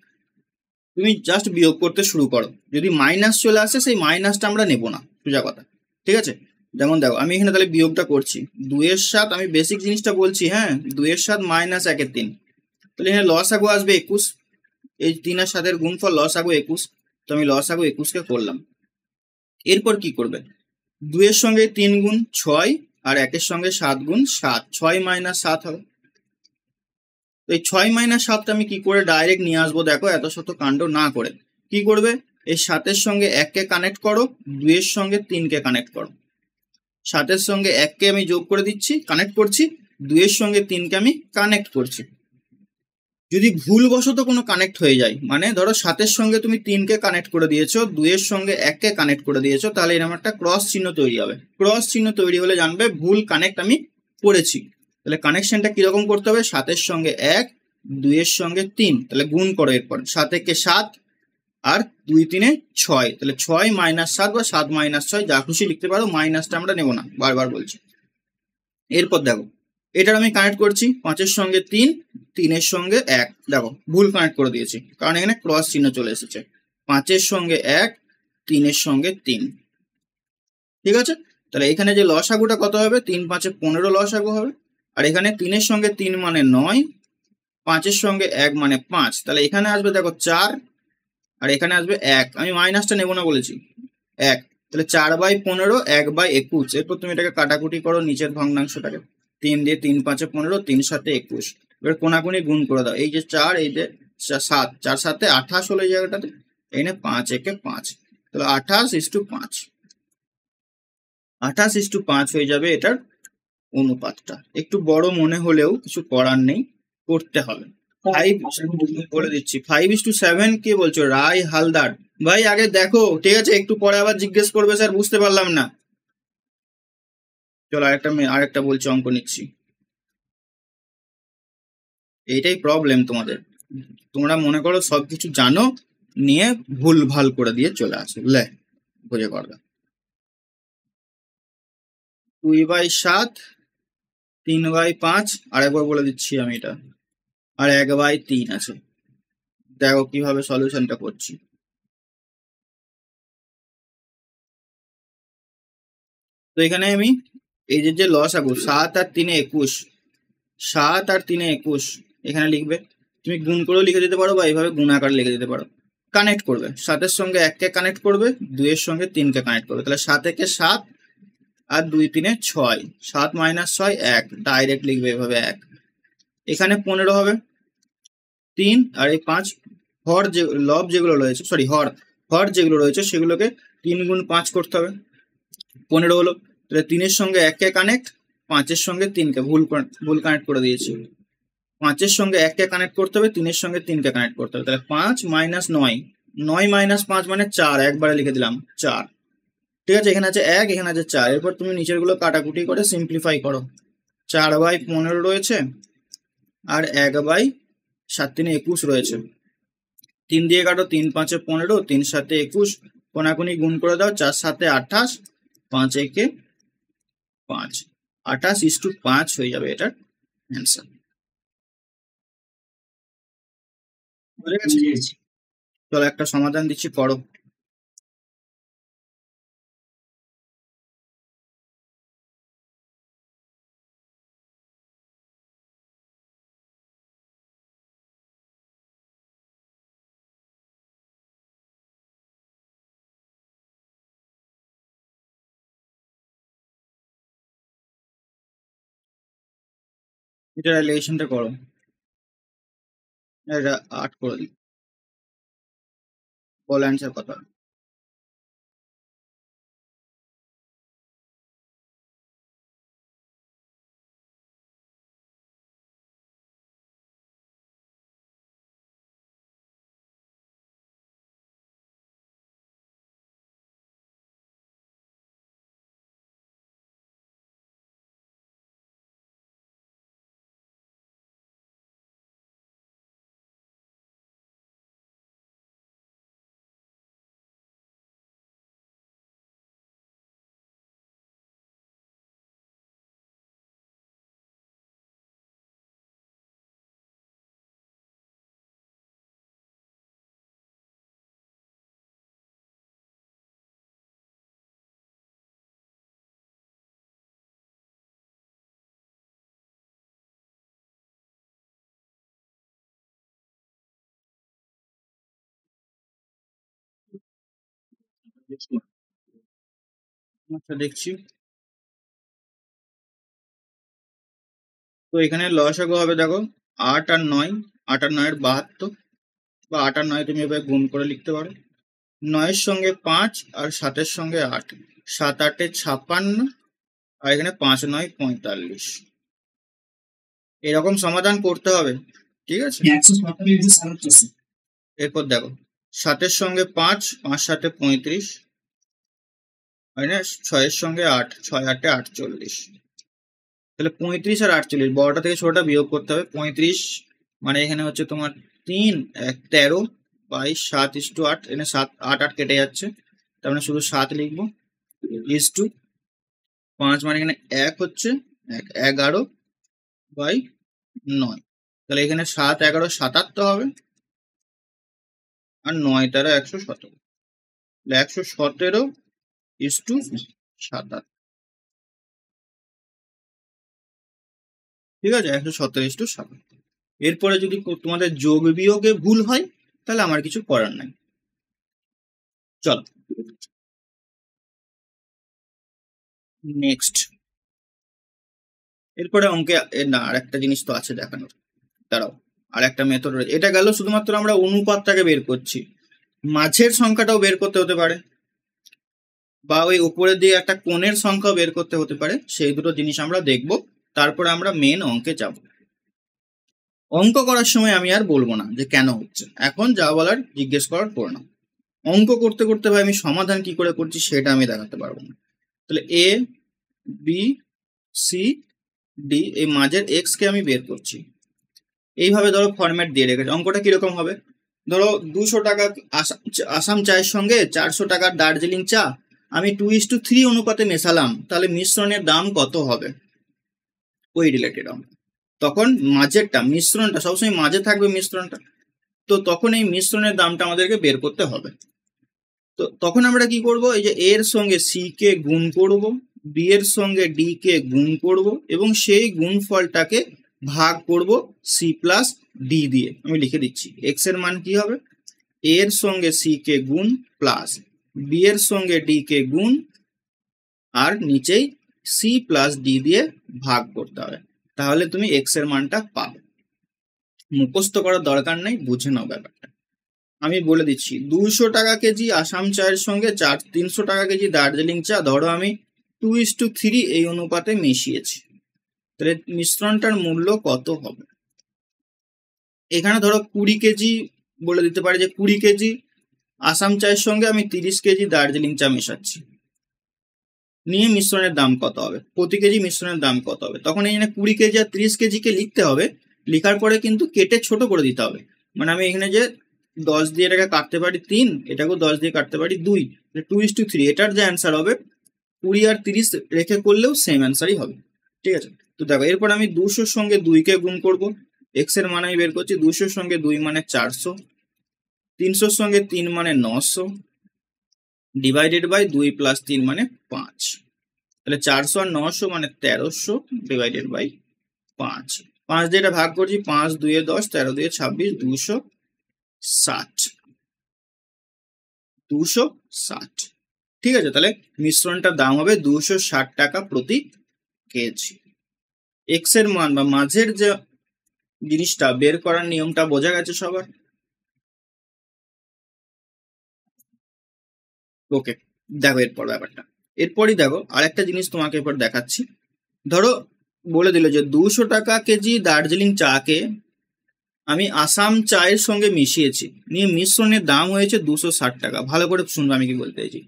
তুমি জাস্ট বিয়োগ করতে শুরু করো। যদি মাইনাস চলে আসে সেই মাইনাসটা আমরা নেবো না, সোজা কথা। ঠিক আছে, যেমন দেখো আমি এখানে তাহলে বিয়োগটা করছি। 2/7, আমি বেসিক জিনিসটা বলছি, হ্যাঁ, 2/7 মাইনাস 1/3, তাহলে এখানে লসাগু আসবে 21। এই 3 আর 7 এর গুণফল লসাগু 21, তো আমি লসাগু 21 কে করলাম। এরপর কি করবে, 2 এর সঙ্গে 3 গুণ 6 আর 1 এর সঙ্গে 7 গুণ 7, 6 মাইনাস 7 হবে। তো এই 6 মাইনাস 7টা আমি কি করে ডাইরেক্ট নিয়ে আসবো, দেখো এত শত কাণ্ড না করে কি করবে, এই 7-এর সঙ্গে 1 কে কানেক্ট করো, 2 এর সঙ্গে 3 কে কানেক্ট করো। 7-এর সঙ্গে 1 কে আমি যোগ করে দিচ্ছি, কানেক্ট করছি, 2 এর সঙ্গে 3 কে আমি কানেক্ট করছি। যদি ভুলবশত কোনো কানেক্ট হয়ে যায়, মানে ধরো 7-এর সঙ্গে তুমি 3 কে কানেক্ট করে দিয়েছো, 2 এর সঙ্গে 1 কে কানেক্ট করে দিয়েছো, তাহলে এরকম একটা ক্রস চিহ্ন তৈরি হবে। ক্রস চিহ্ন তৈরি হলে জানবে ভুল কানেক্ট আমি করেছি। তাহলে কানেকশনটা কিরকম করতে হবে, 7-এর সঙ্গে 1, 2 এর সঙ্গে 3, তাহলে গুণ করো, এরপর 7 একে 7 আর 2 3-এ 6, তাহলে 6 মাইনাস 7 বা 7 মাইনাস 6 যা খুশি লিখতে পারো, মাইনাসটা আমরা নেবো না, বারবার বলছি। এরপর দেখো এটার আমি কানেক্ট করছি, 5-এর সঙ্গে 3, 3-এর সঙ্গে 1, দেখো ভুল কানেক্ট করে দিয়েছি কারণ এখানে ক্রস চিহ্ন চলে এসেছে। 5-এর সঙ্গে 1, 3-এর সঙ্গে 3। ঠিক আছে, তাহলে এখানে যে লসাগুটা কত হবে, 3 5-এ 15 লসাগু হবে। আর এখানে 3-এর সঙ্গে 3 মানে 9, 5-এর সঙ্গে 1 মানে 5, তাহলে এখানে আসবে দেখো 4 আর এখানে আসবে 1, আমি মাইনাসটা নেবো না বলেছি, 1, তাহলে 4/15, 1/21। এরপর তুমি এটাকে কাটাকুটি করো নিচের ভগ্নাংশটাকে, 3 দিয়ে 3 5-এ 15, 3 7-এ 21, এবার কোনাকুনি গুণ করে দাও, এই যে 4 এই যে 7, 4 7-এ 28 হলো এই জায়গাটাতে, এখানে 5 একে 5, তাহলে 28:5, 28:5 হয়ে যাবে এটার অনুপাতটা। একটু বড় মনে হলেও কিছু করার নেই, করতে হবে। 5 বলে দিচ্ছি, 5:7 কে বলছো, রায় হালদার। ভাই আগে দেখো, ঠিক আছে, একটু পরে আবার জিজ্ঞেস করবে স্যার বুঝতে পারলাম না। চলো আরেকটা বলছি, অঙ্ক নিচ্ছি। এইটাই প্রবলেম তোমাদের, তোমরা মনে করো সবকিছু জানো, নিয়ে ভুল ভাল করে দিয়ে চলে আসো, লে বুঝে করবে। 2/7, 3/5, আরেকবার বলে দিচ্ছি আমি এটা, আর 1/3 আছে। দেখো কিভাবে সলিউশনটা করছি। তো এখানে আমি এই যে লসাগু 7 আর 3-এ 21, 7 আর 3-এ 21 এখানে লিখবে, তুমি গুণ করেও লিখে দিতে পারো বা এইভাবে গুণ আকার লিখে দিতে পারো। কানেক্ট করবে, 7-এর সঙ্গে 1 কে কানেক্ট করবে, 2 এর সঙ্গে 3 কে কানেক্ট করবে, তাহলে 7 একে 7 আর 2 3-এ 6, 7 মাইনাস 6 1, ডাইরেক্ট লিখবে এভাবে 1। এখানে 15 হবে, 3 আর এই 5, হর যে লব যেগুলো রয়েছে, সরি হর হর যেগুলো রয়েছে সেগুলোকে 3 গুণ 5 করতে হবে, 15 হলো। তাহলে 3-এর সঙ্গে 1 কে কানেক্ট, 5-এর সঙ্গে 3 কে ভুল কানেক্ট করে দিয়েছি। 5-এর সঙ্গে 1 কে কানেক্ট করতে হবে, 3-এর সঙ্গে 3 কে কানেক্ট করতে হবে, তাহলে 5 মাইনাস 9, 9 মাইনাস 5 মানে 4, একবারে লিখে দিলাম 4। ঠিক আছে, এখানে আছে 1, এখানে আছে 4, এরপর তুমি নিচের গুলো কাটাকুটি করে সিম্পলিফাই করো। 4/15 রয়েছে আর 1/7 3-এ 21 রয়েছে, 3 দিয়ে কাটো, 3 5-এ 15, 3 7-এ 21, কোনাকুনি গুণ করে দাও, 4 7-এ 28, 5 একে 5, 28:5 হয়ে যাবে এটার অ্যান্সার। বুঝে গেছি, চলো একটা সমাধান দিচ্ছি, করো। এটা রিলেশনটা করো, এটা 8 করে দিই। বল অ্যান্সার কত হবে? আচ্ছা দেখছি। তো এখানে লসাগু হবে দেখো 8 আর 9, 8 আর 9 72, বা 8 আর 9 তুমি এভাবে গুণ করে লিখতে পারো। 9 সঙ্গে 5 আর 7 সঙ্গে 8, 7 8 56, আর এখানে 5 9 45। এরকম সমাধান করতে হবে, ঠিক আছে। এরপর দেখো 7 সঙ্গে 5, 5 7 35, হয় না, 6 সঙ্গে 8, 6 8 48। তাহলে 35 আর 48, বড়টা থেকে ছোটটা বিয়োগ করতে হবে। 35 মানে এখানে হচ্ছে তোমার 3 1 13 22 7:8, এখানে 7 8 8 কেটে যাচ্ছে, তার মানে শুধু 7 লিখবো। ইস টু 5 মানে এখানে 1 হচ্ছে 1 11/9। তাহলে এখানে 7 11 77 হবে, আর 9 13 117। 117 ইস টু 77, ঠিক আছে, 117 ইস টু 7। এরপরে যদি তোমাদের যোগ বিয়োগে ভুল হয় তাহলে আমার কিছু করার নাই। চলো নেক্সট। এরপরে অঙ্কে না আর একটা জিনিস তো আছে দেখানোর, দাঁড়াও, আর একটা মেথড রয়েছে। এটা গেল শুধুমাত্র আমরা অনুপাতটাকে বের করছি, মাঝের সংখ্যাটাও বের করতে হতে পারে, বা ওই উপরের দিকে একটা কোণের সংখ্যাও বের করতে হতে পারে। সেই দুটো জিনিস আমরা দেখব, তারপরে আমরা মেন অঙ্কে যাব। অঙ্ক করার সময় আমি আর বলবো না যে কেন হচ্ছে, এখন যা বলার জিজ্ঞেস করার পর না। অঙ্ক করতে করতে ভাই আমি সমাধান কি করে করছি সেটা আমি দেখাতে পারবো না। তাহলে এ বি সি ডি, এই মাঝের এক্স কে আমি বের করছি। এইভাবে ধরো ফরম্যাট দিয়ে রেখেছে। অঙ্কটা কিরকম হবে, ধরো 200 টাকা আসাম চায়ের সঙ্গে 400 টাকার দার্জিলিং চা আমি 2:3 অনুপাতে মেশালাম, তাহলে মিশ্রণের দাম কত হবে, ওই রিলেটেড অঙ্ক। তখন মাঝেরটা, মিশ্রণটা সবসময় মাঝে থাকবে মিশ্রণটা, তো তখন এই মিশ্রণের দামটা আমাদেরকে বের করতে হবে। তো তখন আমরা কি করব, এই যে এর সঙ্গে সি কে গুণ করব, বি এর সঙ্গে ডি কে গুণ করব, এবং সেই গুণফলটাকে ভাগ করব সি প্লাস ডি দিয়ে। আমি লিখে দিচ্ছি, এক্স এর মান কি হবে, এ এর সঙ্গে সি কে গুণ প্লাস বি এর সঙ্গে ডি কে গুণ, আর নিচেই সি প্লাস ডি দিয়ে ভাগ করতে হবে, তাহলে তুমি এক্স এর মানটা পাবে। মুখস্থ করার দরকার নেই, বুঝে নাও ব্যাপারটা। আমি বলে দিচ্ছি, 200 টাকা কেজি আসাম চায়ের সঙ্গে 300 টাকা কেজি দার্জিলিং চা ধরো আমি 2:3 এই অনুপাতে মিশিয়েছি, তাহলে মিশ্রণটার মূল্য কত হবে। এখানে ধরো 20 কেজি বলে দিতে পারে, যে 20 কেজি আসাম চায়ের সঙ্গে আমি 30 কেজি দার্জিলিং চা মেশাচ্ছি, নিয়ে মিশ্রণের দাম কত হবে, প্রতি কেজি মিশ্রণের দাম কত হবে। তখন এখানে 20 কেজি আর 30 কেজিকে লিখতে হবে, লিখার পরে কিন্তু কেটে ছোট করে দিতে হবে। মানে আমি এখানে যে 10 দিয়ে এটাকে কাটতে পারি 3, এটাকেও 10 দিয়ে কাটতে পারি 2, 2:3, এটার যে অ্যান্সার হবে 20 আর 30 রেখে করলেও সেম অ্যান্সারই হবে, ঠিক আছে। তো দেখো এরপর আমি 200 সঙ্গে 2 কে গুণ করব, এক্স এর মান আমি বের করছি, 200 সঙ্গে 2 মানে 400, 300 সঙ্গে 3 মানে 900, ডিভাইডেড বাই 2 প্লাস 3 মানে 5। তাহলে 400 আর 900 মানে 1300, ডিভাইডেড বাই 5। 5 দিয়ে এটা ভাগ করছি, 5 2 10, 13 2 26, 260, 260, ঠিক আছে। তাহলে মিশ্রণটার দাম হবে 260 টাকা প্রতি কেজি। এক্স এর মান বা মাঝের যে জিনিসটা বের করার নিয়মটা বোঝা গেছে সবার। ওকে, দেখো এরপর ব্যাপারটা, এরপরই দেখো আরেকটা জিনিস তোমাকে এরপর দেখাচ্ছি। ধরো বলে দিল যে 200 টাকা কেজি দার্জিলিং চাকে আমি আসাম চায়ের সঙ্গে মিশিয়েছি, নিয়ে মিশ্রণের দাম হয়েছে 260 টাকা। ভালো করে শুনবো আমি কি বলতে চাইছি।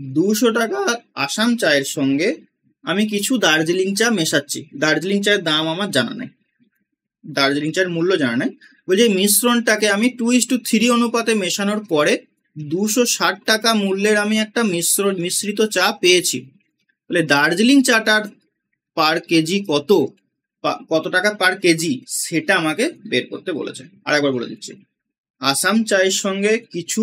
200 টাকা আসাম চায়ের সঙ্গে আমি কিছু দার্জিলিং চা মেশাচ্ছি, দার্জিলিং চায়ের দাম আমার জানা নাই, দার্জিলিং চায়ের মূল্য জানা নাই। বলছে এই মিশ্রণটাকে আমি 2:3 অনুপাতে মেশানোর পরে 260 টাকা মূল্যের আমি একটা মিশ্রিত চা পেয়েছি। বলে দার্জিলিং চাটার পার কেজি কত টাকা পার কেজি সেটা আমাকে বের করতে বলেছে। আরেকবার বলে দিচ্ছি, আসাম চায়ের সঙ্গে কিছু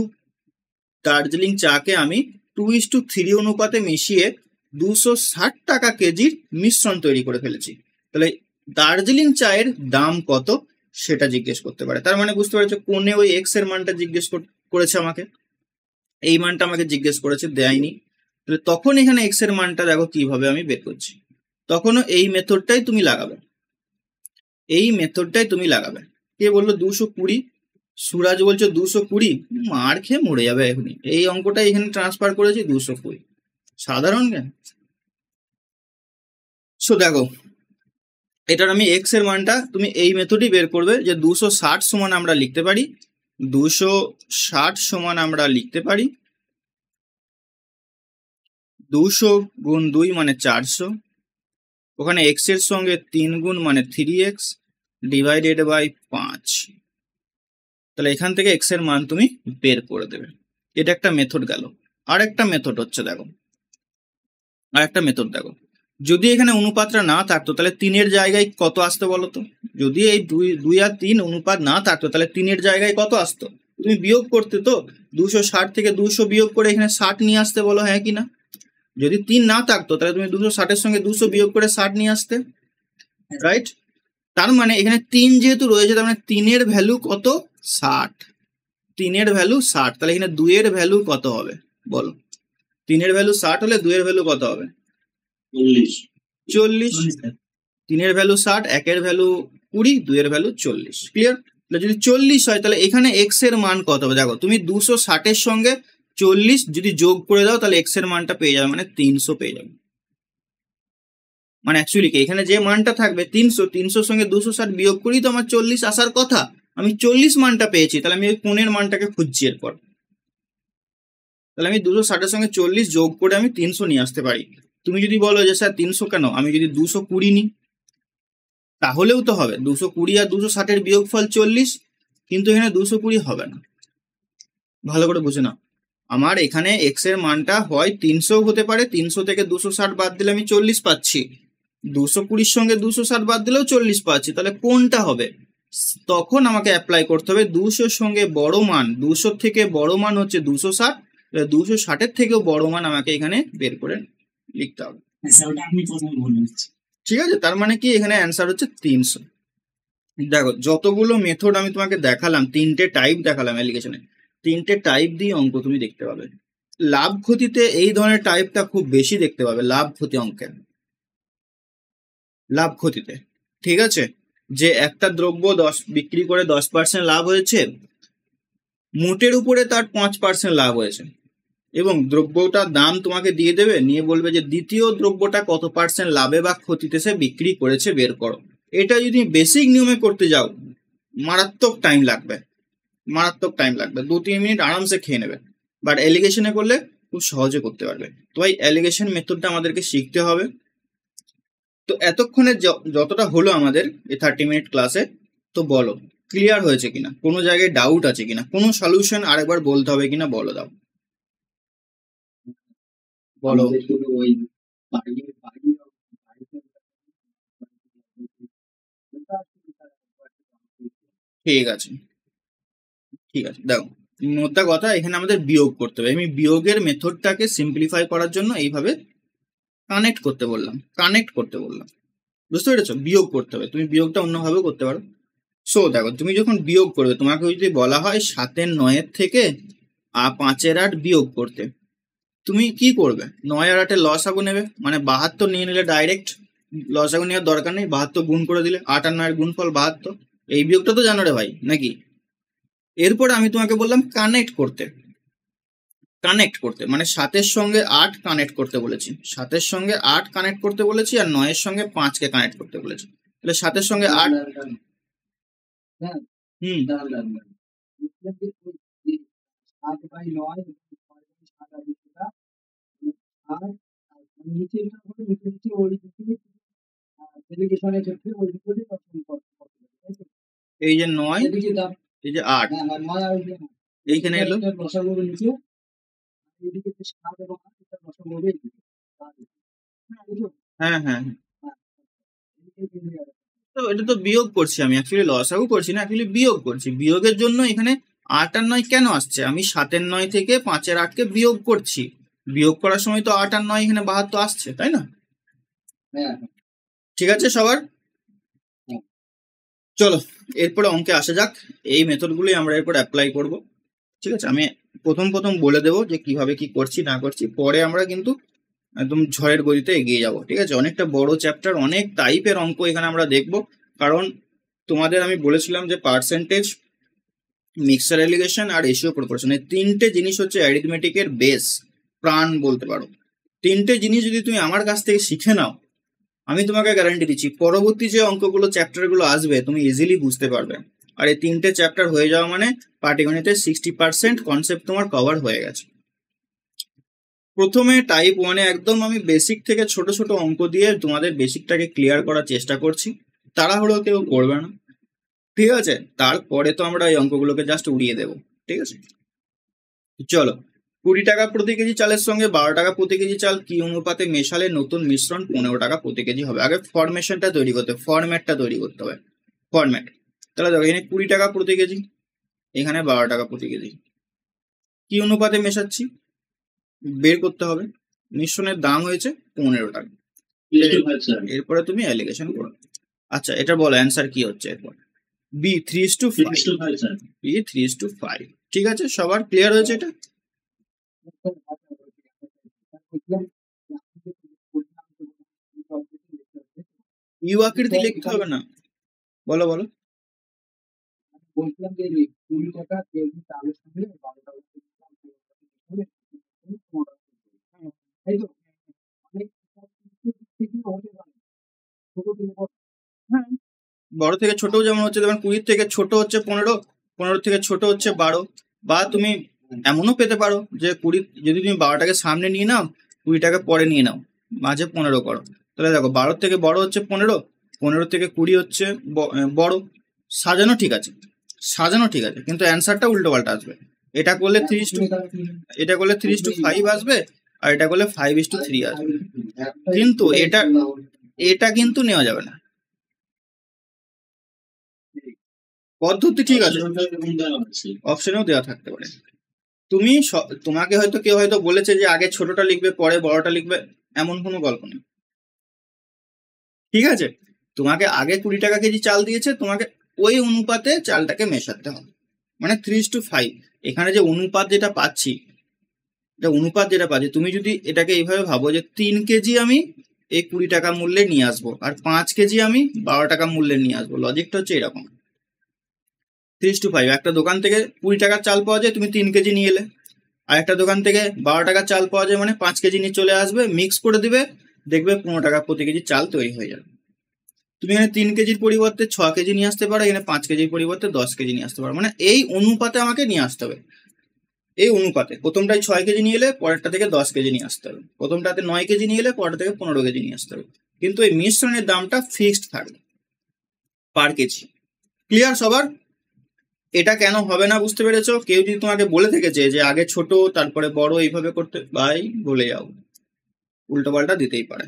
দার্জিলিং চাকে আমি 2:3 অনুপাতে মিশিয়ে 260 টাকা কেজির মিশ্রণ তৈরি করে ফেলেছি। তাহলে দার্জিলিং চায়ের দাম কত সেটা জিজ্ঞেস করতে পারে। তার মানে বুঝতে পারছো কোনে ওই এক্স এর মানটা জিজ্ঞেস করেছে আমাকে, এই মানটা আমাকে জিজ্ঞেস করেছে, দেয়নি। তাহলে তখন এখানে এক্স এর মানটা দেখো কিভাবে আমি বের করছি। তখনও এই মেথডটাই তুমি লাগাবে, এই মেথডটাই তুমি লাগাবে। কে বললো 220? সুরাজ বলছো 220, মার খেয়ে মরে যাবে এখনই। এই অঙ্কটা এখানে ট্রান্সফার করেছি 220, সাধারণ জ্ঞান। সো দেখো এটার আমি এক্স এর মানটা তুমি এই মেথডই বের করবে, যে 260 সমান আমরা লিখতে পারি 260 সমান আমরা লিখতে পারি 200 গুণ 2 মানে 400, ওখানে এক্স এর সঙ্গে 3 গুণ মানে 3x ডিভাইডেড বাই 5। তাহলে এখান থেকে এক্স এর মান তুমি বের করে দেবে। এটা একটা মেথড গেল। আর একটা মেথড হচ্ছে দেখো, আর একটা মেথড দেখো, যদি এখানে অনুপাতটা না থাকতো তাহলে 3-এর জায়গায় কত আসতো বলো তো? যদি এই 2 আর 3 অনুপাত না থাকতো তাহলে 3-এর জায়গায় কত আসতো? তুমি বিয়োগ করতে তো, 260 থেকে 200 বিয়োগ করে এখানে 60 নিয়ে আসতে, বলো হ্যাঁ কি না? যদি 3 না থাকতো তাহলে তুমি 260-এর সঙ্গে 200 বিয়োগ করে 60 নিয়ে আসতে, রাইট? তার মানে এখানে 3 যেহেতু রয়েছে তার মানে 3-এর ভ্যালু কত? 60। 3-এর ভ্যালু 60, তাহলে এখানে 2-এর ভ্যালু কত হবে বলো? 3-এর ভ্যালু 60 হলে 2-এর ভ্যালু কত হবে? 40। 3-এর ভ্যালু 60, 1-এর ভ্যালু 20, 2-এর ভ্যালু 40। ক্লিয়ার? যদি 40 হয় তাহলে এখানে এক্স এর মান কত হবে? দেখো তুমি 260-এর সঙ্গে 40 যদি যোগ করে দাও তাহলে এক্স এর মানটা পেয়ে যাবে, মানে 300 পেয়ে যাবে। মানে অ্যাকচুয়ালি কি এখানে যে মানটা থাকবে 300, 300-র সঙ্গে 260 বিয়োগ করি তো আমার 40 আসার কথা, আমি 40 মানটা পেয়েছি। তাহলে আমি ওই কোণের মানটাকে খুঁজছি এরপর। তাহলে আমি 260-এর সঙ্গে 40 যোগ করে আমি 300 নিয়ে আসতে পারি। তুমি যদি বলো যে স্যার 300 কেন, আমি যদি 220 নিই তাহলেও তো হবে। 220 আর 260-এর বিয়োগফল 40, কিন্তু এখানে 220 হবে না। ভালো করে বুঝে নাও, আমার এখানে এক্স এর মানটা হয় 300 হতে পারে, 300 থেকে 260 বাদ দিলে আমি 40 পাচ্ছি, 220-র সঙ্গে 260 বাদ দিলেও 40 পাচ্ছি। তাহলে কোনটা হবে? তখন আমাকে অ্যাপ্লাই করতে হবে 200-র সঙ্গে বড় মান, 200 থেকে বড় মান হচ্ছে 260, 260-এর থেকেও বড় মান আমাকে এখানে বের করে লিখতে হবে। ঠিক আছে, তার মানে কি এখানে অ্যান্সার হচ্ছে 300। দেখো যতগুলো মেথড আমি তোমাকে দেখালাম, 3টে টাইপ দেখালাম অ্যালিগেশনে, 3টে টাইপ দিয়ে অঙ্ক তুমি দেখতে পাবে। লাভ ক্ষতিতে এই ধরনের টাইপটা খুব বেশি দেখতে পাবে, লাভ ক্ষতি অঙ্কে। লাভ ক্ষতিতে ঠিক আছে, যে একটা দ্রব্য বিক্রি করে 10% লাভ হয়েছে, মোটের উপরে তার 5% লাভ হয়েছে, এবং দ্রব্যটার দাম তোমাকে দিয়ে দেবে, নিয়ে বলবে যে দ্বিতীয় দ্রব্যটা কত পার্সেন্ট লাভে বা ক্ষতিতে সে বিক্রি করেছে বের করো। এটা যদি বেসিক নিয়মে করতে যাও মারাত্মক টাইম লাগবে, মারাত্মক টাইম লাগবে, 2-3 মিনিট আরামসে খেয়ে নেবে। বাট অ্যালিগেশনে করলে খুব সহজে করতে পারবে। তো এই অ্যালিগেশন মেথডটা আমাদেরকে শিখতে হবে। তো এতক্ষণে যতটা হলো আমাদের এই 30 মিনিট ক্লাসে, তো বলো ক্লিয়ার হয়েছে কিনা, কোনো জায়গায় ডাউট আছে কিনা, কোনো সলিউশন আরেকবার বলতে হবে কিনা বলো, দাও বলো। ঠিক আছে, ঠিক আছে, দেখো মোদ্দা কথা এখানে আমাদের বিয়োগ করতে হবে। আমি বিয়োগের মেথডটাকে সিম্পলিফাই করার জন্য এইভাবে কানেক্ট করতে বললাম, বুঝতে পেরেছো? বিয়োগ করতে হবে, তুমি বিয়োগটা অন্যভাবেও করতে পারো। সো দেখো তুমি যখন বিয়োগ করবে, তোমাকে যদি বলা হয় 7-এর 9-এর থেকে 5-এর 8 বিয়োগ করতে, তুমি কি করবে? 9 আর 8-এর লসাগু নেবে, মানে 72 নিয়ে নিলে ডাইরেক্ট, লসাগু নেওয়ার দরকার নেই, 72 গুণ করে দিলে 8 আর 9-এর গুণফল 72। এই বিয়োগটা তো জানো রে ভাই নাকি? এরপর আমি তোমাকে বললাম কানেক্ট করতে। কানেক্ট করতে, মানে 7-এর সঙ্গে 8 কানেক্ট করতে বলেছি, 7-এর সঙ্গে 8 কানেক্ট করতে বলেছি, আর 9-এর সঙ্গে 5কে কানেক্ট করতে বলেছি। তাহলে 7-এর সঙ্গে 8, হুম, এই যে 9, এই যে 8, এইখানে এলো, হ্যাঁ হ্যাঁ হ্যাঁ। তো এটা তো বিয়োগ করছি আমি, অ্যাকচুয়ালি লসাগু করছি না, অ্যাকচুয়ালি বিয়োগ করছি। বিয়োগের জন্য এখানে 8 আর 9 কেন আসছে, আমি 7-এর 9 থেকে 5-এর 8কে বিয়োগ করছি। বিয়োগ করার সময় তো 8 আর 9 এখানে 72 আসছে, তাই না? ঠিক আছে সবার? চলো এরপরে অঙ্কে আসা যাক। এই মেথডগুলোই আমরা এরপর অ্যাপ্লাই করব। ঠিক আছে, আমি প্রথম প্রথম বলে দেবো যে কিভাবে কি করছি না করছি, পরে আমরা কিন্তু একদম ঝড়ের গতিতে এগিয়ে যাব। ঠিক আছে, অনেকটা বড় চ্যাপ্টার, অনেক টাইপের অঙ্ক এখানে আমরা দেখব। কারণ তোমাদের আমি বলেছিলাম যে পার্সেন্টেজ, মিক্সার এলিগেশন আর রেশিও প্রপোর্শন, এই তিনটে জিনিস হচ্ছে অ্যারিথমেটিকের বেস, প্রাণ বলতে পারো। তিনটে জিনিস যদি তুমি আমার কাছ থেকে শিখে নাও, আমি তোমাকে গ্যারান্টি দিচ্ছি পরবর্তী যে অঙ্কগুলো চ্যাপ্টারগুলো আসবে তুমি ইজিলি বুঝতে পারবে। আর এই তিনটে চ্যাপ্টার হয়ে যাওয়া মানে পাটিগণিতের 60% কনসেপ্ট তোমার কভার হয়ে গেছে। প্রথমে টাইপ 1-এ একদম আমি বেসিক থেকে ছোট ছোট অঙ্ক দিয়ে তোমাদের বেসিকটাকে ক্লিয়ার করার চেষ্টা করছি, তাড়াহুড়ো কেউ করবে না। ঠিক আছে, তারপরে তো আমরা এই অঙ্কগুলোকে জাস্ট উড়িয়ে দেবো। ঠিক আছে, চলো। 20 টাকা প্রতি কেজি চালের সঙ্গে 12 টাকা প্রতি কেজি চাল কি অনুপাতে মেশালে নতুন মিশ্রণ 15 টাকা প্রতি কেজি হবে? আগে ফরমেশনটা তৈরি করতে, ফরম্যাটটা তৈরি করতে হবে, ফরম্যাট। তাহলে দেখো এখানে 20 টাকা প্রতি কেজি, এখানে 12 টাকা প্রতি কেজি, কি অনুপাতে মেশাচ্ছি বের করতে হবে। মিশ্রণের দাম হয়েছে 15 টাকা। এরপরে তুমি অ্যালিগেশন করো। আচ্ছা এটা বলো অ্যান্সার কি হচ্ছে এরপর? B 3:5, B 3:5। ঠিক আছে, সবার ক্লিয়ার হয়েছে এটা? ইউ আকৃতি লিখতে হবে না, বলো বলো। হ্যাঁ, বড় থেকে ছোটও যেমন হচ্ছে, যেমন 20 থেকে ছোট হচ্ছে 15, 15 থেকে ছোট হচ্ছে 12। বা তুমি এমনও পেতে পারো যে 20, যদি তুমি 12টাকে সামনে নিয়ে নাও, 20টাকে পরে নিয়ে নাও, মাঝে 15 করো। তাহলে দেখো 12 থেকে বড় হচ্ছে 15, 15 থেকে 20 হচ্ছে বড়। সাজানো ঠিক আছে, সাজানো ঠিক আছে, কিন্তু অ্যান্সারটা উল্টো পাল্টা আসবে। এটা করলে 3:, এটা করলে 3:5 আসবে, আর এটা করলে 5:3 আসবে। কিন্তু এটা, এটা কিন্তু নেওয়া যাবে না। পদ্ধতি ঠিক আছে, অপশনেও দেওয়া থাকতে পারে। তুমি তোমাকে হয়তো কেউ হয়তো বলেছে যে আগে ছোটটা লিখবে পরে বড়টা লিখবে, এমন কোনো গল্প নেই। ঠিক আছে, তোমাকে আগে 20 টাকা কেজি চাল দিয়েছে, তোমাকে ওই অনুপাতে চালটাকে মেশাতে হবে, মানে 3:5। এখানে যে অনুপাত যেটা পাচ্ছি, এটা অনুপাত যেটা পাচ্ছি, তুমি যদি এটাকে এইভাবে ভাবো যে 3 কেজি আমি এই 20 টাকা মূল্যে নিয়ে আসবো, আর 5 কেজি আমি 12 টাকা মূল্যে নিয়ে আসবো, লজিকটা হচ্ছে এরকম। 3:5, একটা দোকান থেকে 20 টাকার চাল পাওয়া যায়, তুমি 3 কেজি নিয়ে এলে। আর একটা দোকান থেকে 12 টাকার চাল পাওয়া যায়, মানে 5 কেজি নিয়ে চলে আসবে, মিক্স করে দিবে, দেখবে 15 টাকা প্রতি কেজি চাল তৈরি হয়ে যাবে। তুমি এখানে 3 কেজির পরিবর্তে 6 কেজি নিয়ে আসতে পারো, এখানে 5 কেজির পরিবর্তে 10 কেজি নিয়ে আসতে পারো, মানে এই অনুপাতে আমাকে নিয়ে আসতে হবে। এই অনুপাতে প্রথমটায় 6 কেজি নিয়ে এলে পরেরটা থেকে 10 কেজি নিয়ে আসতে হবে, প্রথমটাতে 9 কেজি নিয়ে এলে পরেরটা থেকে 15 কেজি নিয়ে আসতে হবে। কিন্তু এই মিশ্রণের দামটা ফিক্সড থাকবে পার কেজি। ক্লিয়ার সবার? এটা কেন হবে না বুঝতে পেরেছো? কেউ যদি তোমাকে বলে থেকেছে যে আগে ছোট তারপরে বড় এইভাবে করতে, ভাই বলে যাও, উল্টো পাল্টা দিতেই পারে।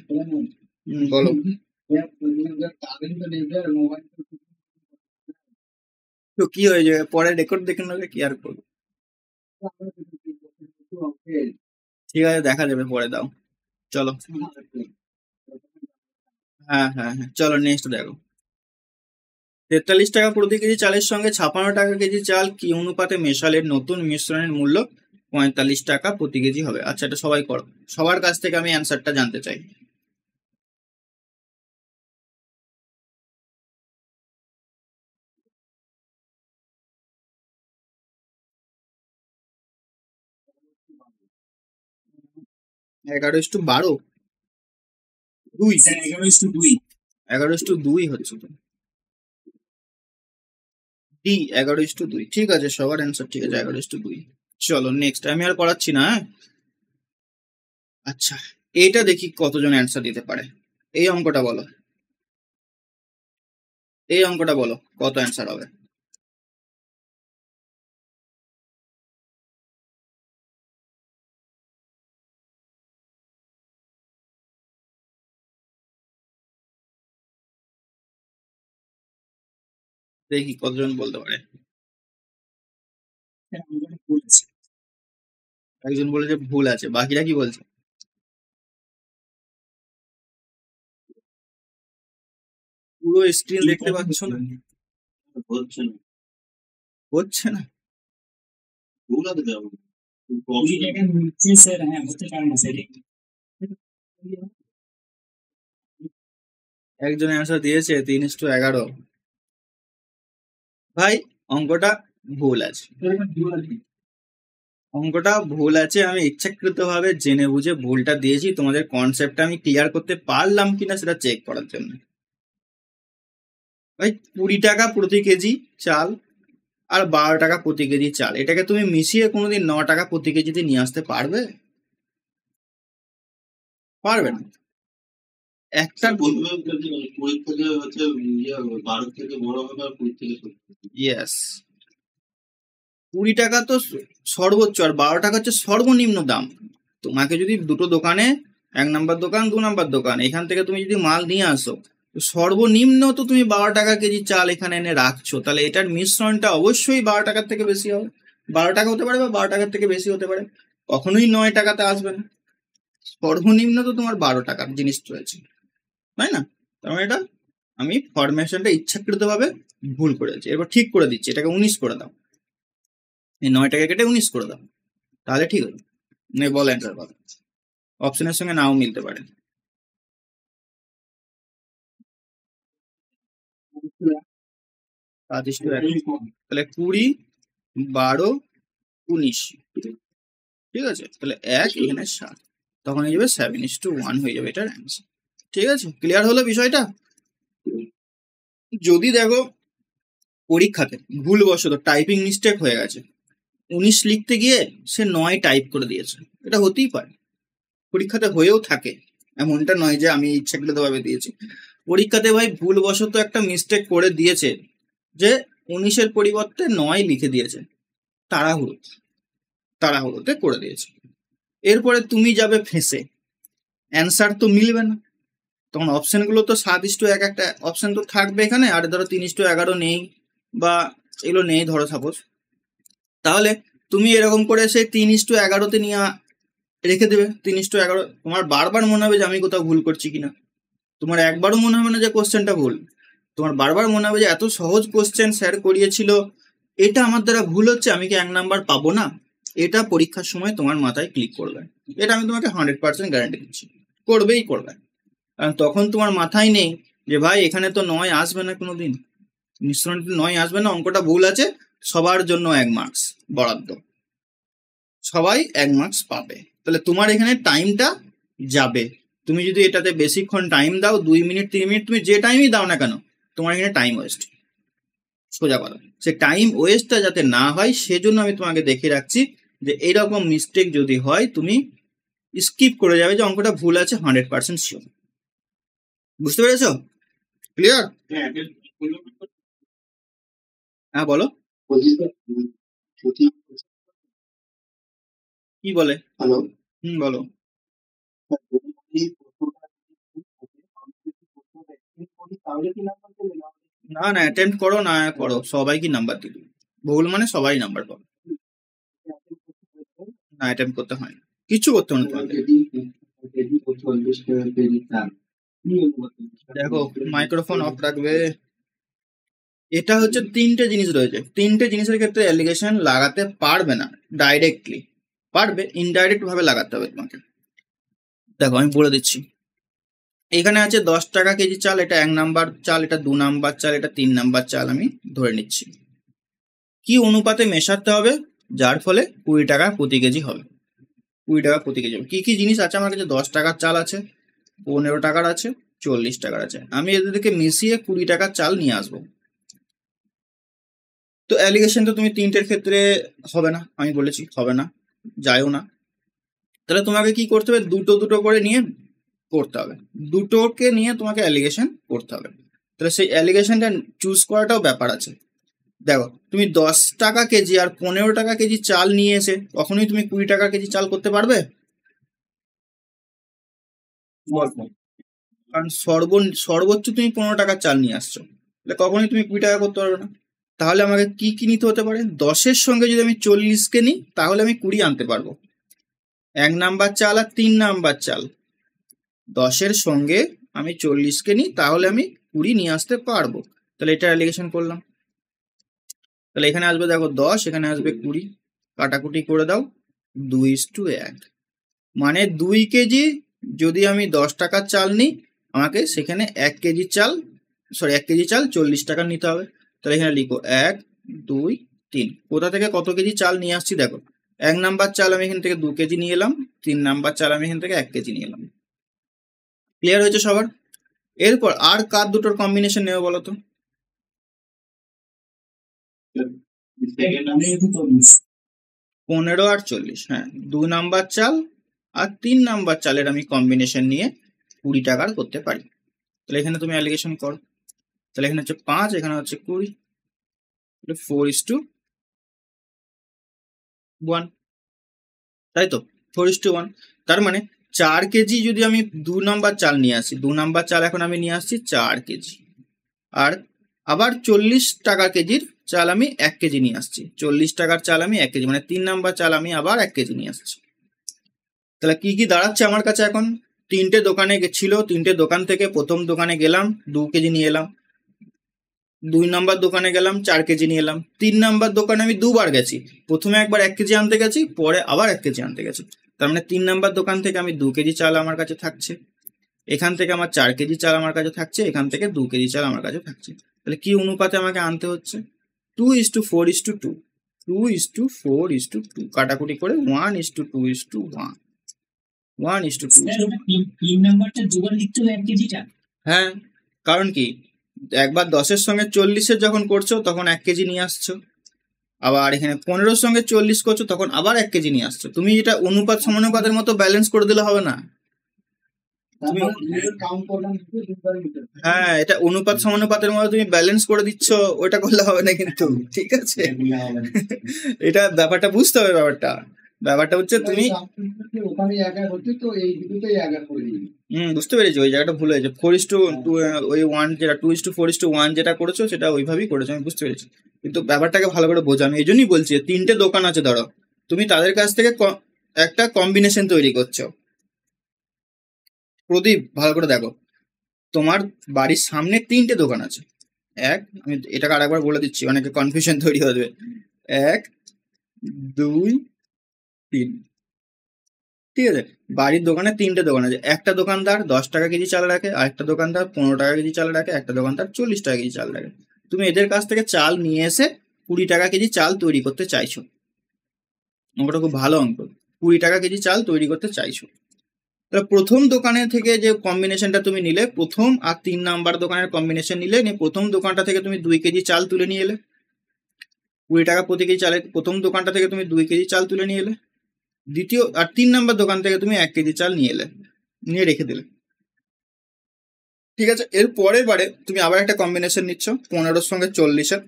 বলো। তো কি হয়ে যাবে, পরে রেকর্ড দেখে নেবে, কি আর করবো। ঠিক আছে, দেখা যাবে পরে, দাও চলো। হ্যাঁ হ্যাঁ হ্যাঁ, চলো নেক্সট দেখো। 43 টাকা প্রতি কেজি চালের সঙ্গে 56 টাকা কেজি চাল কি অনুপাতে মেশালে নতুন মিশ্রণের মূল্য 45 টাকা প্রতি কেজি হবে? আচ্ছা এটা সবাই করো, সবার কাছ থেকে আমি অ্যান্সারটা জানতে চাই। 11:12 2 স্যার 11:2 11:2 হচ্ছে তো ডি 11:2 ঠিক আছে, সবার অ্যান্সার ঠিক আছে 11:2। চলো নেক্সট, আমি আর করাচ্ছি না। আচ্ছা, এটা দেখি কতজন অ্যান্সার দিতে পারে। এই অঙ্কটা বলো, কত অ্যান্সার হবে। দেখি কতজন বলতে পারে। একজন বলেছে ভুল আছে, বাকিরা কি বলছে? পুরো স্ক্রিন দেখতে পাচ্ছ না? হচ্ছে না। একজন অ্যান্সার দিয়েছে 3:11। ভাই অঙ্কটা ভুল আছে, আমি ইচ্ছাকৃত ভাবে জেনে বুঝে ভুলটা দিয়েছি, তোমাদের কনসেপ্টটা আমি ক্লিয়ার করতে পারলাম কিনা সেটা চেক করার জন্য। ভাই 20 টাকা প্রতি কেজি চাল আর 12 টাকা প্রতি কেজি চাল, এটাকে তুমি মিশিয়ে কোনোদিন 9 টাকা প্রতি কেজিতে নিয়ে আসতে পারবে? পারবে না। একটা ইয়েস, 20 টাকা তো সর্বোচ্চ আর 12 টাকা হচ্ছে সর্বনিম্ন দাম। তোমাকে যদি দুটো দোকানে, 1 নাম্বার দোকান 2 নাম্বার দোকান, এখান থেকে তুমি যদি মাল নিয়ে আসো, সর্বনিম্ন তো তুমি 12 টাকা কেজি চাল এখানে এনে রাখছো, তাহলে এটার মিশ্রণটা অবশ্যই 12 টাকার থেকে বেশি হবে। 12 টাকা হতে পারে বা 12 টাকার থেকে বেশি হতে পারে, কখনোই 9 টাকাতে আসবে না। সর্বনিম্ন তো তোমার 12 টাকার জিনিস রয়েছে, তাই না? তার এটা আমি ফরমেশনটা ইচ্ছাকৃত ভাবে ভুল করেছি, এবার ঠিক করে দিচ্ছি, এটাকে 19 করে দাও, এই 9 টাকা কেটে 19 করে দাও, তাহলে ঠিক হবে। বল অ্যান্সার বল, অপশনের সঙ্গে নাও মিলতে পারে। তাহলে 20, 12, 19, ঠিক আছে, তাহলে 1 এখানে 7, তখন হয়ে যাবে 7:1 হয়ে যাবে এটার অ্যান্সার। ঠিক আছে, ক্লিয়ার হলো বিষয়টা? যদি দেখো পরীক্ষাতে ভুলবশত টাইপিং মিস্টেক হয়ে গেছে, 19 লিখতে গিয়ে সে 9 টাইপ করে দিয়েছে, এটা হতেই পারে, পরীক্ষাতে হয়েও থাকে, এমনটা নয় যে আমি ইচ্ছাকৃতভাবে দিয়েছি। পরীক্ষাতে ভাই ভুলবশত একটা মিস্টেক করে দিয়েছে যে 19-এর পরিবর্তে 9 লিখে দিয়েছে, তাড়াহুড়োতে করে দিয়েছে। এরপরে তুমি যাবে ফেঁসে, অ্যান্সার তো মিলবে না, তখন অপশনগুলো তো 7:1 একটা অপশন তো থাকবে এখানে, আর ধরো 3:11 নেই বা এগুলো নেই ধরো সাপোজ, তাহলে তুমি এরকম করে সেই 3:11 নিয়ে রেখে দেবে 3:11। তোমার বারবার মনে হবে যে আমি কোথাও ভুল করছি কিনা, তোমার একবারও মনে হবে না যে কোশ্চেনটা ভুল, তোমার বারবার মনে হবে যে এত সহজ কোশ্চেন স্যার করিয়েছিল, এটা আমার দ্বারা ভুল হচ্ছে, আমি কি 1 নাম্বার পাবো না? এটা পরীক্ষার সময় তোমার মাথায় ক্লিক করবে, এটা আমি তোমাকে 100% গ্যারান্টি দিচ্ছি, করবে। কারণ তখন তোমার মাথায় নেই যে ভাই এখানে তো 9 আসবে না, কোনোদিন মিশ্রণটি 9 আসবে না, অঙ্কটা ভুল আছে, সবার জন্য 1 মার্কস বরাদ্দ, সবাই 1 মার্কস পাবে। তাহলে তোমার এখানে টাইমটা যাবে, তুমি যদি এটাতে বেশিক্ষণ টাইম দাও, 2 মিনিট 3 মিনিট, তুমি যে টাইমই দাও না কেন, তোমার এখানে টাইম ওয়েস্ট, সোজা কথা। সে টাইম ওয়েস্টটা যাতে না হয় সেজন্য আমি তোমাকে দেখিয়ে রাখছি যে এইরকম মিস্টেক যদি হয় তুমি স্কিপ করে যাবে, যে অঙ্কটা ভুল আছে 100% শিওর। বুঝতে পেরেছো? ক্লিয়ার? হ্যাঁ বলো, কি বলে? হ্যালো, বলো। না না, অ্যাটেম্প্ট করো না করো, সবাই কি নাম্বার দিবে? ভুল মানে সবাই নাম্বার পাবে, না অ্যাটেম্প্ট করতে হয় না, কিছু করতে হয় না তোমাকে। দেখো মাইক্রোফোন অফ রাখবে। এটা হচ্ছে 3টে জিনিস রয়েছে, 3টে জিনিসের ক্ষেত্রে অ্যালিগেশন লাগাতে পারবে না ডাইরেক্টলি, পারবে ইনডাইরেক্ট ভাবে লাগাতে হবে তোমাকে। দেখো আমি বলে দিচ্ছি, এখানে আছে 10 টাকা কেজি চাল, এটা 1 নাম্বার চাল, এটা 2 নাম্বার চাল, এটা 3 নাম্বার চাল, আমি ধরে নিচ্ছি। কি অনুপাতে মেশাতে হবে যার ফলে 20 টাকা প্রতি কেজি হবে? 20 টাকা প্রতি কেজি। কি কি জিনিস আছে আমার কাছে? 10 টাকার চাল আছে, 15 টাকার আছে, 40 টাকার আছে। আমি এদেরকে মিশিয়ে 20 টাকার চাল নিয়ে আসবো। তো অ্যালিগেশন তো তুমি তিনটের ক্ষেত্রে হবে না, আমি বলেছি হবে না, যাইও না। তাহলে তোমাকে কি করতে হবে? দুটো দুটো করে নিয়ে করতে হবে, দুটোকে নিয়ে তোমাকে অ্যালিগেশন করতে হবে। তাহলে সেই অ্যালিগেশনটা চুজ করাটাও ব্যাপার আছে। দেখো, তুমি 10 টাকা কেজি আর 15 টাকা কেজি চাল নিয়ে এসে কখনোই তুমি 20 টাকা কেজি চাল করতে পারবে? কারণ সর্বোচ্চ তুমি 15 টাকার চাল নিয়ে আসছো, তাহলে কখনোই তুমি 20 টাকা করতে পারবে না। তাহলে আমাকে কি কি নিতে হতে পারে? 10-এর সঙ্গে যদি আমি 40-কে নিই তাহলে আমি 20 আনতে পারবো। 1 নাম্বার চাল আর 3 নাম্বার চাল, 10-এর সঙ্গে আমি 40-কে নিই তাহলে আমি 20 নিয়ে আসতে পারবো। তাহলে এটা অ্যালিগেশন করলাম। তাহলে এখানে আসবে, দেখো 10, এখানে আসবে 20, কাটাকুটি করে দাও, 2:1। মানে 2 কেজি যদি আমি 10 টাকার চাল নিই, আমাকে সেখানে 1 কেজি চাল 40 টাকা নিতে হবে। তাহলে এখানে লিখো 1, 2, 3। কোথা থেকে কত কেজি চাল নিয়ে আসছি দেখো, 1 নাম্বার চাল আমি এখান থেকে 2 কেজি নিয়ে এলাম, 3 নাম্বার চাল আমি এখান থেকে 1 কেজি নিয়ে এলাম। ক্লিয়ার হয়েছে সবার? এরপর আর কার দুটোর কম্বিনেশন নেবে বলো তো? 15 আর 40। হ্যাঁ, 2 নাম্বার চাল আর 3 নাম্বার চালের আমি কম্বিনেশন নিয়ে 20 টাকার করতে পারি। তাহলে এখানে তুমি অ্যালিগেশন করো। তাহলে এখানে হচ্ছে 5, এখানে হচ্ছে 20, 4:1, তাই তো? 4:1। তার মানে 4 কেজি যদি আমি 2 নাম্বার চাল নিয়ে আসি, 2 নাম্বার চাল এখন আমি নিয়ে আসছি 4 কেজি, আর আবার 40 টাকা কেজির চাল আমি 1 কেজি নিয়ে আসছি। 40 টাকার চাল আমি 1 কেজি, মানে 3 নাম্বার চাল আমি আবার 1 কেজি নিয়ে আসছি। তাহলে কি কি দাঁড়াচ্ছে আমার কাছে এখন? 3টে দোকানে ছিল, 3টে দোকান থেকে প্রথম দোকানে গেলাম 2 কেজি নিয়ে এলাম, 2 নাম্বার দোকানে গেলাম 4 কেজি নিয়ে এলাম, 3 নাম্বার দোকানে আমি দুবার গেছি, প্রথমে একবার 1 কেজি আনতে গেছি, পরে আবার 1 কেজি আনতে গেছি। তার মানে 3 নাম্বার দোকান থেকে আমি 2 কেজি চাল আমার কাছে থাকছে, এখান থেকে আমার 4 কেজি চাল আমার কাছে থাকছে, এখান থেকে 2 কেজি চাল আমার কাছে থাকছে। তাহলে কি অনুপাতে আমাকে আনতে হচ্ছে? 2:4:2, 2:4:2, কাটাকুটি করে 1:2:1, 1:2। হ্যাঁ, কারণ কি, একবার 10-এর সঙ্গে 40-এর যখন করছো তখন 1 কেজি নিয়ে আসছো, আবার এখানে 15-এর সঙ্গে 40 করছো তখন আবার 1 কেজি নিয়ে আসছো। তুমি এটা অনুপাত সমানুপাতের মতো ব্যালেন্স করে দিলে হবে না। হ্যাঁ, এটা অনুপাত সমানুপাতের মধ্যে তুমি ব্যালেন্স করে দিচ্ছ, ওটা করলে হবে না কিন্তু, ঠিক আছে? এটা ব্যাপারটা বুঝতে হবে। ব্যাপারটা হচ্ছে তুমি বুঝতে পেরেছি, ওই জায়গাটা ভুল হয়েছে। 4:2, ওই 1 যেটা 2:4:1 যেটা করেছো সেটা ওইভাবেই করেছো, আমি বুঝতে পেরেছি। কিন্তু ব্যাপারটাকে ভালো করে বোঝো, আমি এই জন্যই বলছি 3টে দোকান আছে, ধরো তুমি তাদের কাছ থেকে একটা কম্বিনেশন তৈরি করছো। প্রদীপ, ভালো করে দেখো, তোমার বাড়ির সামনে 3টে দোকান আছে। আমি এটাকে আরেকবার বলে দিচ্ছি, অনেকে কনফিউশন তৈরি হয়ে যাবে। 1, 2, 3, ঠিক আছে? বাড়ির দোকানে 3টে দোকান আছে। একটা দোকানদার 10 টাকা কেজি চাল রাখে, আরেকটা দোকানদার 15 টাকা কেজি চাল রাখে, একটা দোকানদার 40 টাকা কেজি চাল রাখে। তুমি এদের কাছ থেকে চাল নিয়ে এসে 20 টাকা কেজি চাল তৈরি করতে চাইছো। অঙ্কটা খুব ভালো অঙ্ক। 20 টাকা কেজি চাল তৈরি করতে চাইছো। তাহলে প্রথম দোকানে থেকে যে কম্বিনেশনটা তুমি নিলে, প্রথম আর 3 নাম্বার দোকানের কম্বিনেশন নিলে, প্রথম দোকানটা থেকে তুমি 2 কেজি চাল তুলে নিয়ে এলে, 20 টাকা প্রতি কেজি চালে প্রথম দোকানটা থেকে তুমি 2 কেজি চাল তুলে নিয়ে এলে, দ্বিতীয় আর 3 নাম্বার দোকান থেকে তুমি 1 কেজি চাল নিয়ে এলে, নিয়ে রেখে দিলে, ঠিক আছে? এর পরের বারে তুমি আবার একটা কম্বিনেশন নিচ্ছ 15-এর সঙ্গে 40-এর,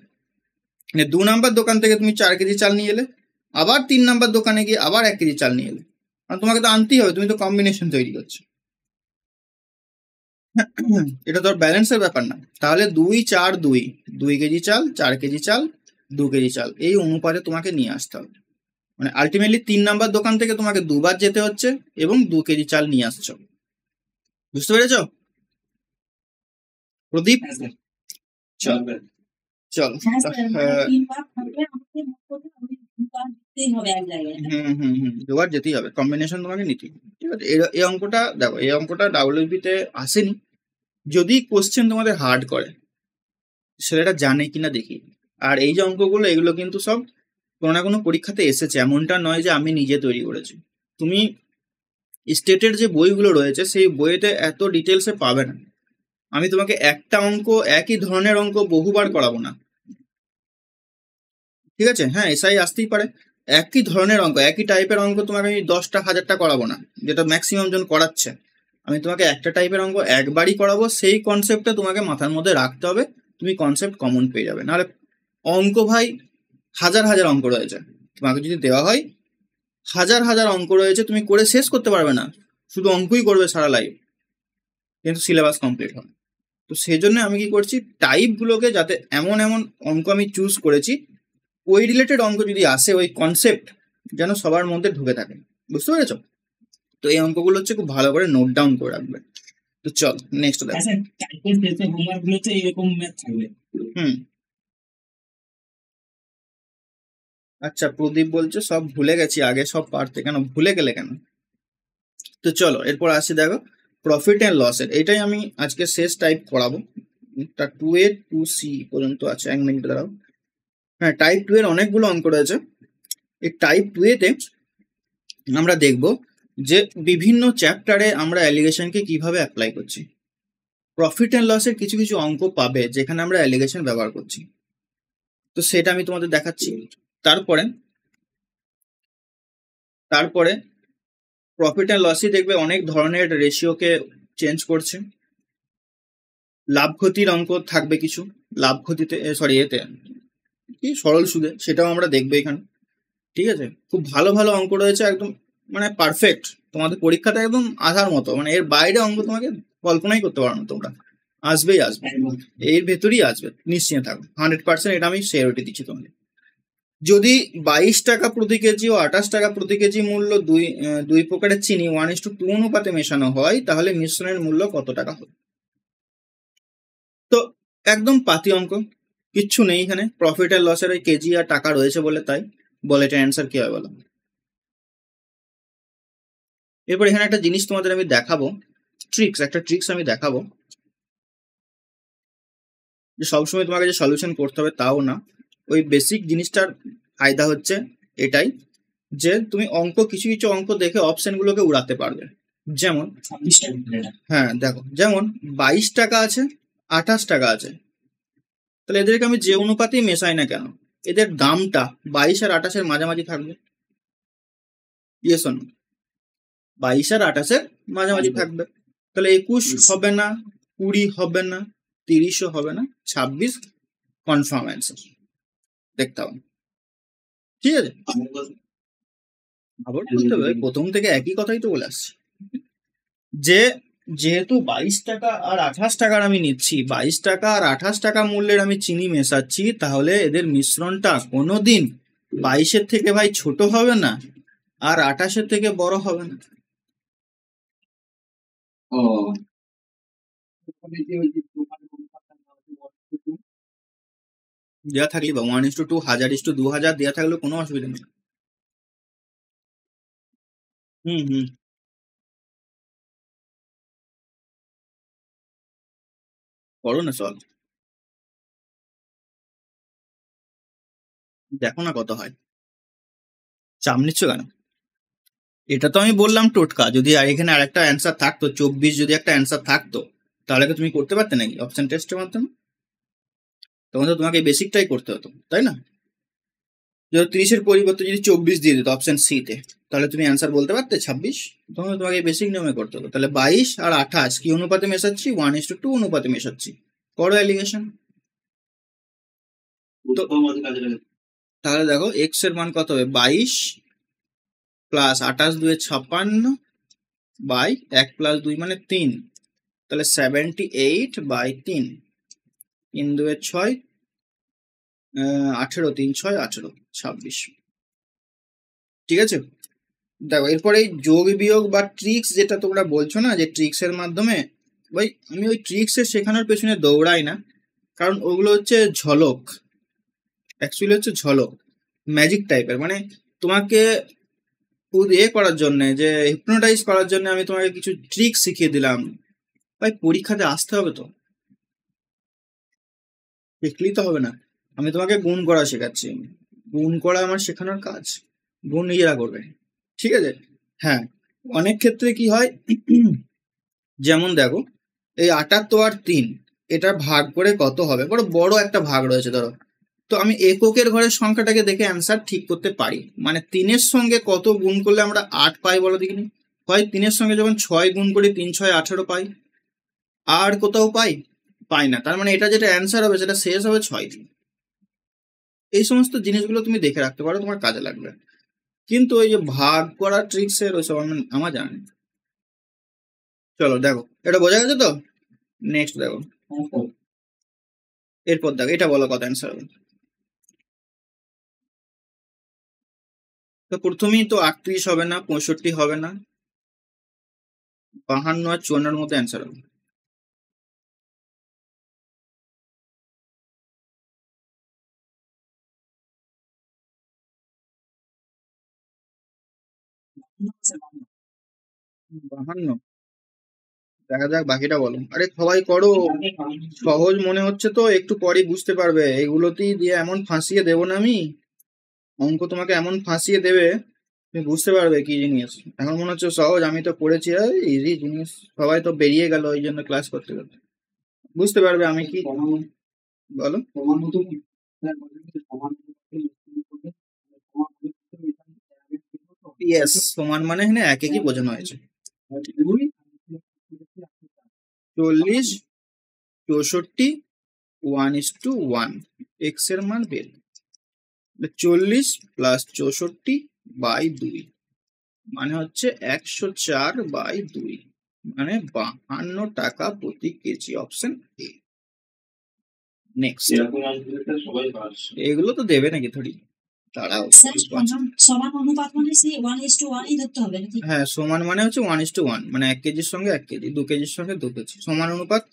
2 নাম্বার দোকান থেকে তুমি 4 কেজি চাল নিয়ে এলে, আবার 3 নাম্বার দোকানে গিয়ে আবার 1 কেজি চাল নিয়ে এলে। আর তোমাকে তো আনতেই হবে, তুমি তো কম্বিনেশন তৈরি করছো, এটা তো ব্যালেন্সের ব্যাপার না। তাহলে 2:4:2, 2 কেজি চাল, 4 কেজি চাল, 2 কেজি চাল, এই অনুপাতে তোমাকে নিয়ে আসতে হবে। মানে আলটিমেটলি 3 নাম্বার দোকান থেকে তোমাকে 2বার যেতে হচ্ছে এবং 2 কেজি চাল নিয়ে আসছো। বুঝতে পেরেছো প্রদীপ? চল চল, দুবার যেতেই হবে, কম্বিনেশন তোমাকে নিতেই হবে, ঠিক আছে? এই অঙ্কটা দেখো, এই অঙ্কটা ডাব্লিউবি তে আসেনি। যদি কোশ্চেন তোমাদের হার্ড করে, সেটা জানে কিনা দেখি। আর এই যে অঙ্কগুলো, এগুলো কিন্তু সব কোনো না কোনো পরীক্ষাতে এসেছে, এমনটা নয় যে আমি নিজে তৈরি করেছি। তুমি স্টেটের যে বইগুলো রয়েছে সেই বইতে এত ডিটেলসে পাবে না। আমি তোমাকে একটা অঙ্ক, একই ধরনের অঙ্ক বহুবার করাবো না, ঠিক আছে? হ্যাঁ, এসআই আসতেই পারে, একই ধরনের অঙ্ক, একই টাইপের অঙ্ক তোমাকে আমি 10টা 1000টা করাবো না, যেটা ম্যাক্সিমাম জন করাচ্ছে। আমি তোমাকে একটা টাইপের অঙ্ক একবারই করাবো, সেই কনসেপ্টটা তোমাকে মাথার মধ্যে রাখতে হবে, তুমি কনসেপ্ট কমন পেয়ে যাবে। নাহলে অঙ্ক ভাই হাজার হাজার অঙ্ক রয়েছে, তোমাকে যদি দেওয়া হয় হাজার হাজার অঙ্ক রয়েছে, তুমি করে শেষ করতে পারবে না, শুধু অঙ্কই করবে সারা লাইফ, কিন্তু সিলেবাস কমপ্লিট হবে। তো সেই জন্য আমি কি করছি, টাইপগুলোকে যাতে এমন এমন অঙ্ক আমি চুজ করেছি, ওই রিলেটেড অঙ্ক যদি আসে, ওই কনসেপ্ট যেন সবার মধ্যে ঢুকে থাকে, বুঝতে পেরেছ? তো এই অঙ্কগুলো হচ্ছে খুব ভালো করে নোট ডাউন করে রাখবে। তো চল নেক্সট দেখো। আচ্ছা, প্রদীপ বলছে সব ভুলে গেছি, আগে সব পারতে, কেন ভুলে গেলে কেন? তো চলো এরপর আসি, দেখো প্রফিট অ্যান্ড লসের, এটাই আমি আজকে শেষ টাইপ করাবো। তা 2A to C পর্যন্ত আছে, 1 মিনিট দাঁড়াও। হ্যাঁ, টাইপ 2 এর অনেকগুলো অঙ্ক রয়েছে। এই টাইপ 2 তে আমরা দেখব যে বিভিন্ন চ্যাপ্টারে আমরা অ্যালিগেশনকে কিভাবে অ্যাপ্লাই করছি। প্রফিট অ্যান্ড লসের কিছু কিছু অঙ্ক পাবে যেখানে আমরা অ্যালিগেশন ব্যবহার করছি, তো সেটা আমি তোমাদের দেখাচ্ছি। তারপরে প্রফিট অ্যান্ড লসই দেখবে অনেক ধরনের রেশিওকে চেঞ্জ করছে। লাভ ক্ষতির অঙ্ক থাকবে কিছু, লাভ ক্ষতিতে এতে কি সরল সুদে, সেটাও আমরা দেখবো এখানে, ঠিক আছে? খুব ভালো ভালো অঙ্ক রয়েছে, একদম মানে পারফেক্ট, তোমাদের পরীক্ষাটা একদম আধার মতো, মানে এর বাইরে অঙ্ক তোমাকে কল্পনাই করতে পারো না তোমরা, আসবেই আসবে, এর ভেতরেই আসবে, নিশ্চিন্ত থাকো, 100% এটা আমি সিওরিটি দিচ্ছি তোমাকে। যদি 22 টাকা প্রতি কেজি ও 28 টাকা প্রতি কেজি মূল্য দুই প্রকারের চিনি 1:2 অনুপাতে মেশানো হয়, তাহলে মিশ্রণের মূল্য কত টাকা হবে? তো একদম পাতি অঙ্ক, কিচ্ছু নেই এখানে, প্রফিট আর লসের ওই কেজি আর টাকা রয়েছে বলে তাই, বলে এটা অ্যান্সার কি হয় বলো? এরপর এখানে একটা জিনিস তোমাদের আমি দেখাবো, একটা ট্রিক্স আমি দেখাবো, যে সবসময় তোমাকে যে সলিউশন করতে হবে তাও না। ওই বেসিক জিনিসটার ফায়দা হচ্ছে এটাই, যে তুমি অঙ্ক কিছু কিছু অঙ্ক দেখে অপশনগুলোকে উড়াতে পারবে। যেমন হ্যাঁ দেখো, যেমন 22 টাকা আছে, 28 টাকা আছে, তাহলে এদেরকে আমি যে অনুপাতেই মেশাই না কেন, এদের দামটা 22 আর 28-এর মাঝামাঝি থাকবে। Yes or no? 22 আর 28-এর মাঝামাঝি থাকবে, তাহলে 21 হবে না, 20 হবে না, 30ও হবে না, 26 কনফার্ম অ্যান্সার। দেখতে হবে, ঠিক আছে? আবার বলতে হবে, প্রথম থেকে একই কথাই তো বলে আসছি, যে যেহেতু 22 টাকা আর 28 টাকার আমি নিচ্ছি, 22 টাকা আর 28 টাকা মূল্যের আমি চিনি মেশাচ্ছি, তাহলে এদের মিশ্রণটা কোনোদিন 22-এর থেকে ভাই ছোট হবে না, আর 28-এর থেকে বড় হবে না। দেওয়া থাকলে বা 1:2, 1000:2000 দেওয়া থাকলে কোনো অসুবিধা নেই। হুম, করো না, চল দেখো না কত হয়, চাপ নিচ্ছ কেন? এটা তো আমি বললাম টোটকা, যদি এখানে আরেকটা অ্যান্সার থাকতো, 24 যদি একটা অ্যান্সার থাকতো, তাহলে কি তুমি করতে পারতে নাকি অপশন টেস্টের মাধ্যমে? তখন তো তোমাকে বেসিকটাই করতে হতো, তাই না? যদি 30-এর পরিবর্তে যদি 24 দিয়ে দিত অপশন সি তে, তাহলে তুমি অ্যান্সার বলতে পারতে 26, তখন তোমাকে বেসিক নিয়মে করতে হতো। তাহলে 22 আর 28 কি অনুপাতে মেশাচ্ছি? 1:2 অনুপাতে মেশাচ্ছি, করো অ্যালিগেশন। তাহলে দেখো এক্স এর মান কত হবে, 22 প্লাস 28 2 56 বাই 1 প্লাস 2 মানে 3, তাহলে 78 বাই 3, 3 2 6, 18, 3 6 18, 26, ঠিক আছে? দেখো এরপরে এই যোগ বিয়োগ বা ট্রিক্স যেটা তোমরা বলছো না, যে ট্রিক্স এর মাধ্যমে, ভাই আমি ওই ট্রিক্স এর শেখানোর পেছনে দৌড়াই না, কারণ ওগুলো হচ্ছে ঝলক, অ্যাকচুয়ালি হচ্ছে ঝলক, ম্যাজিক টাইপের, মানে তোমাকে করার জন্য, যে হিপনোটাইজ করার জন্য আমি তোমাকে কিছু ট্রিক শিখিয়ে দিলাম। ভাই পরীক্ষাতে আসতে হবে তো, শিখলেই তো হবে না। আমি তোমাকে গুণ করা শেখাচ্ছি, গুণ করা আমার শেখানোর কাজ, গুণ নিজেরা করবে, ঠিক আছে? হ্যাঁ, অনেক ক্ষেত্রে কি হয়, যেমন দেখো এই 78 আর 3 এটা ভাগ করে কত হবে, বড় বড় একটা ভাগ রয়েছে ধরো, তো আমি এককের ঘরের সংখ্যাটাকে দেখে অ্যান্সার ঠিক করতে পারি। মানে 3-এর সঙ্গে কত গুণ করলে আমরা 8 পাই বলো দেখিনি? হয় 3-এর সঙ্গে যখন 6 গুণ করি 3 6 18 পাই, আর কোথাও পাই না। তার মানে এটা যেটা অ্যান্সার হবে সেটা শেষ হবে 6 দিয়ে। এই সমস্ত জিনিসগুলো তুমি দেখে রাখতে পারো, তোমার কাজে লাগবে। কিন্তু ওই যে ভাগ করা ট্রিক্সের ওইসব আমার জানা নেই। চলো দেখো, এটা বোঝা গেছে তো? নেক্সট দেখো, এরপর দেখো, এটা বলো কত অ্যান্সার হবে। তো প্রথমেই তো 38 হবে না, 65 হবে না, 52 আর 54 মতো অ্যান্সার হবে। বাহান্ন, দেখা যাক বাকিটা বলো। আরে সবাই করো, সহজ মনে হচ্ছে তো, একটু পরেই বুঝতে পারবে। এগুলোতেই দিয়ে এমন ফাঁসিয়ে দেবো না আমি, অঙ্ক তোমাকে এমন ফাঁসিয়ে দেবে তুমি বুঝতে পারবে কি জিনিস। এখন মনে হচ্ছে সহজ, আমি তো পড়েছি ইজি জিনিস, সবাই তো বেরিয়ে গেল ওই জন্য ক্লাস করতে করতে। বুঝতে পারবে আমি কি বলো। ইয়েস, সমান মানে এখানে এক একই বোঝানো হয়েছে। 40, 64, 1:1, এক্স এর মান বের। 40 প্লাস 64/2 মানে হচ্ছে 104/2, মানে 52 টাকা প্রতি কেজি। Option A. নেক্সট, এগুলো তো দেবে নাকি থোড়ি, দাঁড়াও। সমান অনুপাত মানে সেই 1:1 ধরতে হবে নাকি? হ্যাঁ, সমান মানে হচ্ছে 1:1, মানে 1 কেজির সঙ্গে 1 কেজি, 2 কেজির সঙ্গে 2 কেজি, সমান অনুপাত,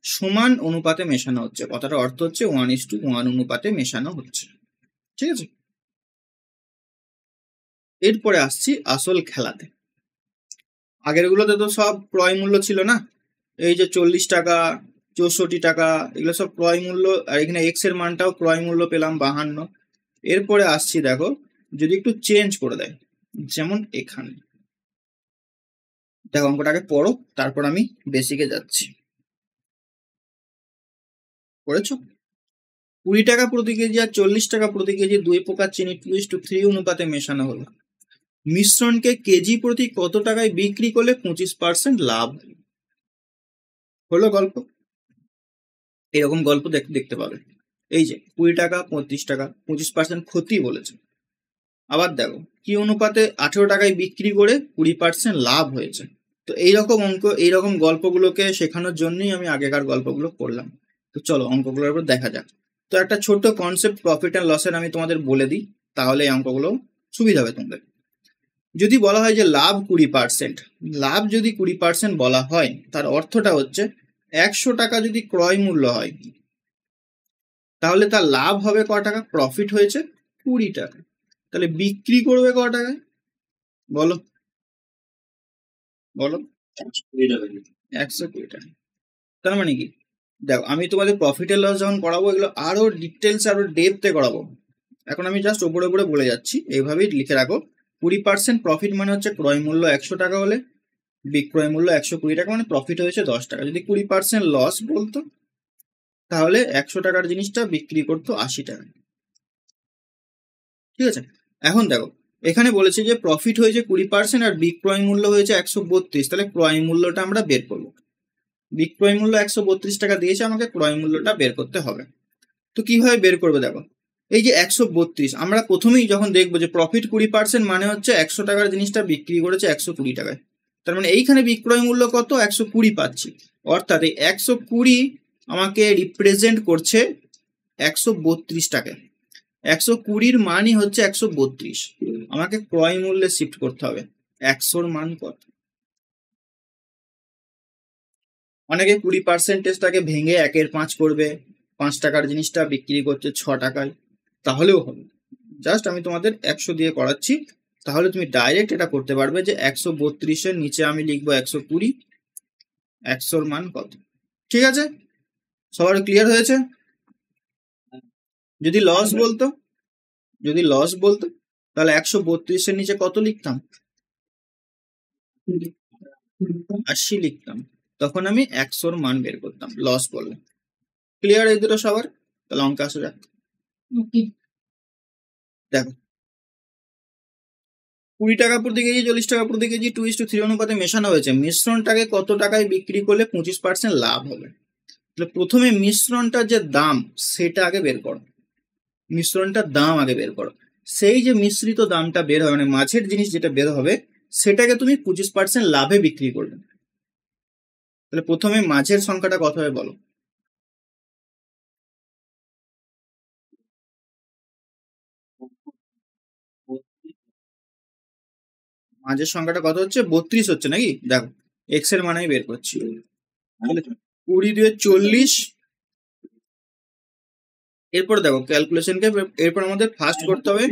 সমান অনুপাতে মেশানো হচ্ছে। কথাটার অর্থ হচ্ছে 1:1 অনুপাতে মেশানো হচ্ছে। ঠিক আছে, এরপরে আসছি আসল খেলাতে। আগের গুলোতে তো সব ক্রয় মূল্য ছিল না, এই যে 40 টাকা, 64 টাকা, এগুলো সব ক্রয় মূল্য, আর এখানে এক্স এর মানটাও ক্রয় মূল্য পেলাম 52। এরপরে আসছি দেখো, যদি একটু চেঞ্জ করে দেয়, যেমন এখানে দেখো, অঙ্কটাকে পড়ো, তারপর আমি বেসিকে যাচ্ছি। পড়েছো? 20 টাকা প্রতি কেজি আর 40 টাকা প্রতি কেজি 2 প্রকার চিনি 2:3 অনুপাতে মেশানো হলো। মিশ্রণকে কেজি প্রতি কত টাকায় বিক্রি করলে 25% লাভ হলো? গল্প, এরকম গল্প দেখতে পাবে। এই যে 20 টাকা, 35 টাকা, 25% ক্ষতি বলেছে। আবার দেখো কি অনুপাতে 18 টাকায় বিক্রি করে 20% লাভ হয়েছে। তো এইরকম অঙ্ক, এইরকম গল্পগুলোকে শেখানোর জন্যই আমি আগেকার গল্পগুলো করলাম। তো চলো অঙ্কগুলোর উপর দেখা যাক। তো একটা ছোট্ট কনসেপ্ট প্রফিট অ্যান্ড লসের আমি তোমাদের বলে দিই, তাহলে এই অঙ্কগুলো সুবিধা হবে তোমাদের। যদি বলা হয় যে লাভ 20%, লাভ যদি 20% বলা হয়, তার অর্থটা হচ্ছে 100 টাকা যদি ক্রয় মূল্য হয়, তাহলে তার লাভ হবে ক টাকা? প্রফিট হয়েছে 20 টাকা। তাহলে বিক্রি করবে ক টাকায়? বলো বলো। 120 টাকা। তার মানে কি, দেখো আমি তোমাদের প্রফিট এন্ড লস যখন করাবো, এগুলো আরো ডিটেলস, আরো ডেপথে করাবো। এখন আমি জাস্ট ওপরে ওপরে বলে যাচ্ছি, এইভাবেই লিখে রাখো। 20% প্রফিট মানে হচ্ছে ক্রয় মূল্য 100 টাকা হলে বিক্রয় মূল্য 120 টাকা, মানে প্রফিট হয়েছে 10 টাকা। যদি 20% লস বলতো, তাহলে 100 টাকার জিনিসটা বিক্রি করতো 80 টাকা। ঠিক আছে, এখন দেখো এখানে বলেছে যে প্রফিট হয়েছে 20% আর বিক্রয় মূল্য হয়েছে 132, তাহলে ক্রয় মূল্যটা আমরা বের করবো। বিক্রয় মূল্য 132 টাকা দিয়েছে, আমাকে ক্রয় মূল্যটা বের করতে হবে। তো কিভাবে বের করবে দেখো, এই যে 132, আমরা প্রথমেই যখন দেখবো যে প্রফিট 20% মানে হচ্ছে 100 টাকার জিনিসটা বিক্রি করেছে 120 টাকায়, তার মানে এইখানে বিক্রয় মূল্য কত? 120 পাচ্ছি। অর্থাৎ এই 120 আমাকে রিপ্রেজেন্ট করছে 132 টাকায়। 120-র মানই হচ্ছে 132, আমাকে ক্রয় মূল্যে শিফট করতে হবে। 100-র মান কত? অনেকে 20%টাকে ভেঙে 1/5 করবে, 5 টাকার জিনিসটা বিক্রি করছে 6 টাকায়, তাহলেও হবে। জাস্ট আমি তোমাদের 100 দিয়ে করাচ্ছি, তাহলে তুমি ডাইরেক্ট এটা করতে পারবে যে 132-এর নিচে আমি লিখবো 120, 100-র মান কত। ঠিক আছে, সবার ক্লিয়ার হয়েছে? যদি লস বলতো, যদি লস বলতো, তাহলে 132-এর নিচে কত লিখতাম? 80 লিখতাম, তখন আমি 100-র মান বের করতাম লস বললে। ক্লিয়ার এই দুটো সবার? তাহলে অঙ্কে আসা যাক। Okay. দেখো 20 টাকা প্রতি কেজি 40 টাকা প্রতি কেজি 2:3 অনুপাতে মেশানো হয়েছে। মিশ্রণটাকে কত টাকায় বিক্রি করলে 25% লাভ হবে? তাহলে প্রথমে মিশ্রণটার যে দাম সেটা আগে বের করো, মিশ্রণটার দাম আগে বের করো। সেই যে মিশ্রিত দামটা বের হবে, মানে মাঝের জিনিস যেটা বের হবে, সেটাকে তুমি 25% লাভে বিক্রি করবে। তাহলে প্রথমে মাঝের সংখ্যাটা কত হবে বলো? মাঝের সংখ্যাটা কত হচ্ছে? 32 হচ্ছে নাকি? দেখো এক্স এর মান আমি বের করছি। 20 দিয়ে 40। এরপর দেখো ক্যালকুলেশনকে, এরপর আমাদের ফার্স্ট করতে হবে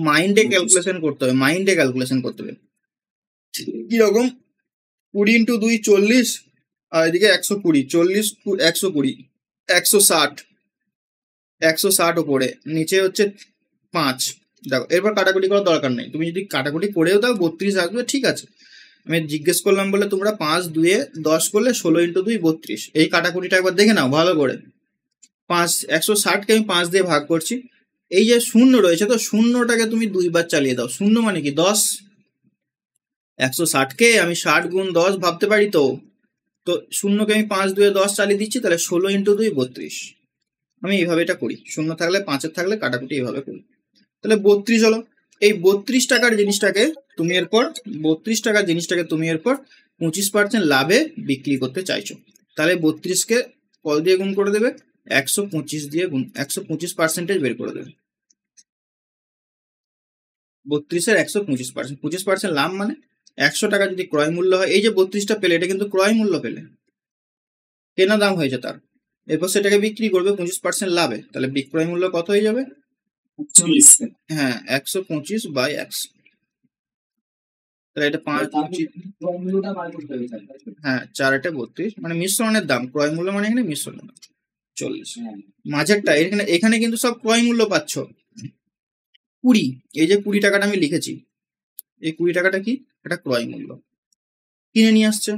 মাইন্ডে ক্যালকুলেশন করতে হবে, মাইন্ডে ক্যালকুলেশন করতে হবে। কিরকম? 20 ইন্টু 2 40, আর এদিকে 120, 40 120 160, 160 উপরে নিচে হচ্ছে 5। দেখো এরপর কাটাকুটি করার দরকার নেই, তুমি যদি কাটাকুটি করেও দাও 32 আসবে, ঠিক আছে। আমি জিজ্ঞেস করলাম বলে তোমরা 5 2 10 করলে 16 ইন্টু 2 32। এই কাটাকুটিটা একবার দেখে নাও ভালো করে। 160কে আমি 5 দিয়ে ভাগ করছি, এই যে শূন্য রয়েছে তো শূন্যটাকে তুমি 2 বার চালিয়ে দাও, শূন্য মানে কি 10। 160কে আমি 60 গুণ 10 ভাবতে পারি তো, তো শূন্যকে আমি 5 2 10 চালিয়ে দিচ্ছি, তাহলে 16 ইন্টু 2 32। আমি এইভাবে এটা করি, শূন্য থাকলে 5-এর থাকলে কাটাকুটি এইভাবে করি। তাহলে 32 হলো। এই 32 টাকার জিনিসটাকে তুমি এরপর 32 টাকার জিনিসটাকে তুমি এরপর 25% লাভে বিক্রি করতে চাইছো। তাহলে 32কে কত দিয়ে গুণ করে দেবে? 125 দিয়ে গুণ, 125% বের করে দেবে। 32-এর 125%, 25% লাভ মানে 100 টাকা যদি ক্রয় মূল্য হয়, এই যে 32টা পেলে এটা কিন্তু ক্রয় মূল্য পেলে, কেনা দাম হয়েছে তার, এরপর সেটাকে বিক্রি করবে 25% লাভে, তাহলে বিক্রয় মূল্য কত হয়ে যাবে? হ্যাঁ 125/100। তাহলে এটা 5 হ্যাঁ 4 32, মানে মিশ্রণের দাম, ক্রয় মূল্য মানে এখানে মিশ্রণের দাম 40। মাঝেরটা এখানে কিন্তু সব ক্রয় মূল্য পাচ্ছ 20। এই যে 20 টাকাটা আমি লিখেছি, এই 20 টাকাটা কি? এটা ক্রয় মূল্য, কিনে নিয়ে আসছে।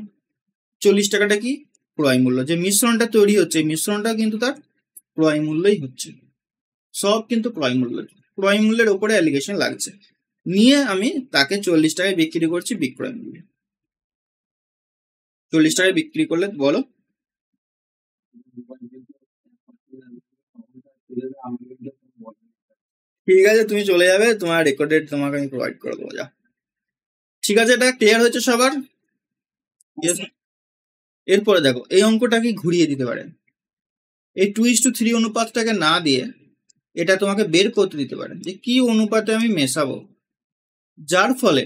40 টাকাটা কি? ক্রয় মূল্য। যে মিশ্রণটা তৈরি হচ্ছে, মিশ্রণটা কিন্তু তার ক্রয় মূল্যই হচ্ছে, সব কিন্তু ক্রয় মূল্য। ক্রয় মূল্যের উপরে অ্যালিগেশন লাগছে, নিয়ে আমি তাকে 40 টাকায় বিক্রি করছি বিক্রয় মূল্যে। 40 টাকায় বিক্রি করলে বলো? ঠিক আছে তুমি চলে যাবে, তোমার রেকর্ডেড তোমাকে আমি প্রোভাইড করে দেবো, যা। ঠিক আছে, এটা ক্লিয়ার হয়েছে সবার? এরপরে দেখো এই অঙ্কটা কি ঘুরিয়ে দিতে পারে, এই 2:3 অনুপাতটাকে না দিয়ে এটা তোমাকে বের করতে দিতে পারে যে কি অনুপাতে আমি মেশাবো, যার ফলে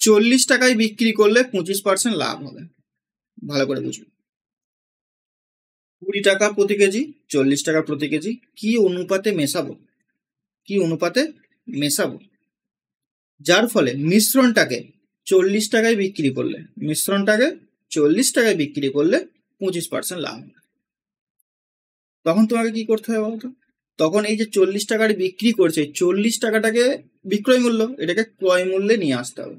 40 টাকায় বিক্রি করলে 25% লাভ হবে। ভালো করে বুঝো, 20 টাকা প্রতি কেজি 40 টাকা প্রতি কেজি, কি অনুপাতে মেশাবো, কি অনুপাতে মেশাবো, যার ফলে মিশ্রণটাকে 40 টাকায় বিক্রি করলে, মিশ্রণটাকে 40 টাকায় বিক্রি করলে 25% লাভ হবে। তখন তোমাকে কি করতে হবে বলতো? তখন এই যে 40 টাকার বিক্রি করছে, 40 টাকাটাকে বিক্রয় মূল্য, এটাকে ক্রয় মূল্যে নিয়ে আসতে হবে,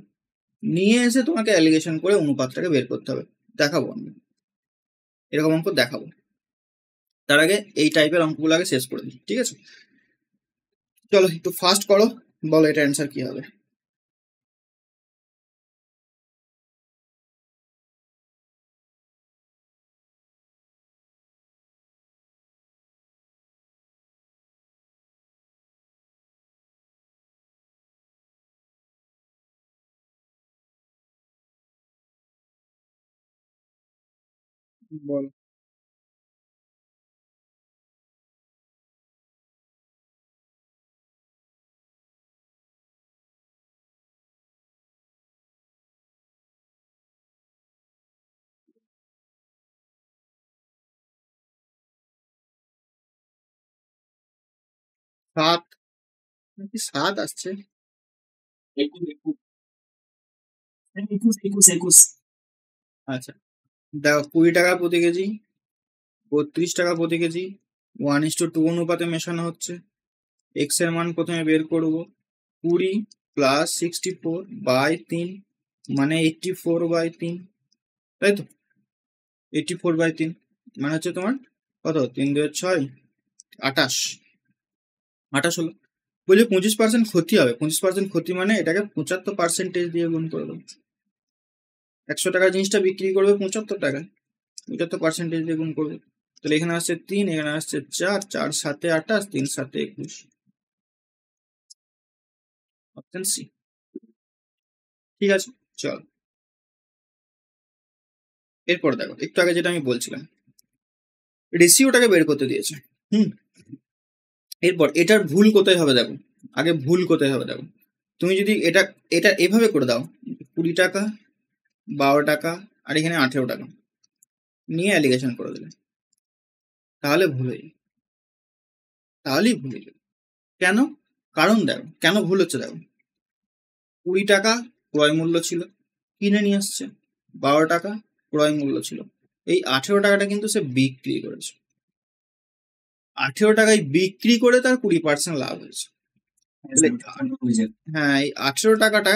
নিয়ে এসে তোমাকে অ্যালিগেশন করে অনুপাতটাকে বের করতে হবে। দেখাবো আমি এরকম অঙ্ক দেখাবো, তার আগে এই টাইপের অঙ্কগুলো আগে শেষ করে দিই, ঠিক আছে? চলো একটু ফাস্ট করো, বলো এটা অ্যান্সার কি হবে? বলো। সাত নাকি 7 আসছে? 21. আচ্ছা দেখো 20 টাকা প্রতি কেজি 32 টাকা প্রতি কেজি 1:2 অনুপাতে মেশানো হচ্ছে। এক্স এর মান প্রথমে বের করব, 20 + 64/3 মানে 84/3, তাই তো? 84/3 মানে হচ্ছে তোমার কত, 3 2 6 28, 28 হলো। বলছি 25% ক্ষতি হবে। 25% ক্ষতি মানে এটাকে 75% দিয়ে গুণ করে দেবো। 100 টাকার জিনিসটা বিক্রি করবে 75 টাকায়, 75% দিয়ে গুণ করবে। তাহলে এখানে আসছে 3, এখানে আসছে 4, 4 7 28, 3 7 21, অপশন সি। ঠিক আছে, চল এরপর দেখো, একটু আগে যেটা আমি বলছিলাম, রেশিওটাকে বের করতে দিয়েছে। এরপর এটার ভুল কোথায় হবে দেখো, আগে ভুল কোথায় হবে দেখো। তুমি যদি এটা এটা এভাবে করে দাও, 20 টাকা, 12 টাকা আর এখানে 18 টাকা নিয়ে অ্যালিগেশন করে দিলে, তাহলে ভুল হয়ে যাবে, তাহলেই ভুল হয়ে যাবে। কেন? কারণ দেখো কেন ভুল হচ্ছে দেখো, 20 টাকা ক্রয় মূল্য ছিল, কিনে নিয়ে আসছে। 12 টাকা ক্রয় মূল্য ছিল, এই 18 টাকাটা কিন্তু সে বিক্রি করেছে। 18 টাকায় বিক্রি করে তার 20% লাভ হয়েছে। হ্যাঁ, এই 18 টাকাটা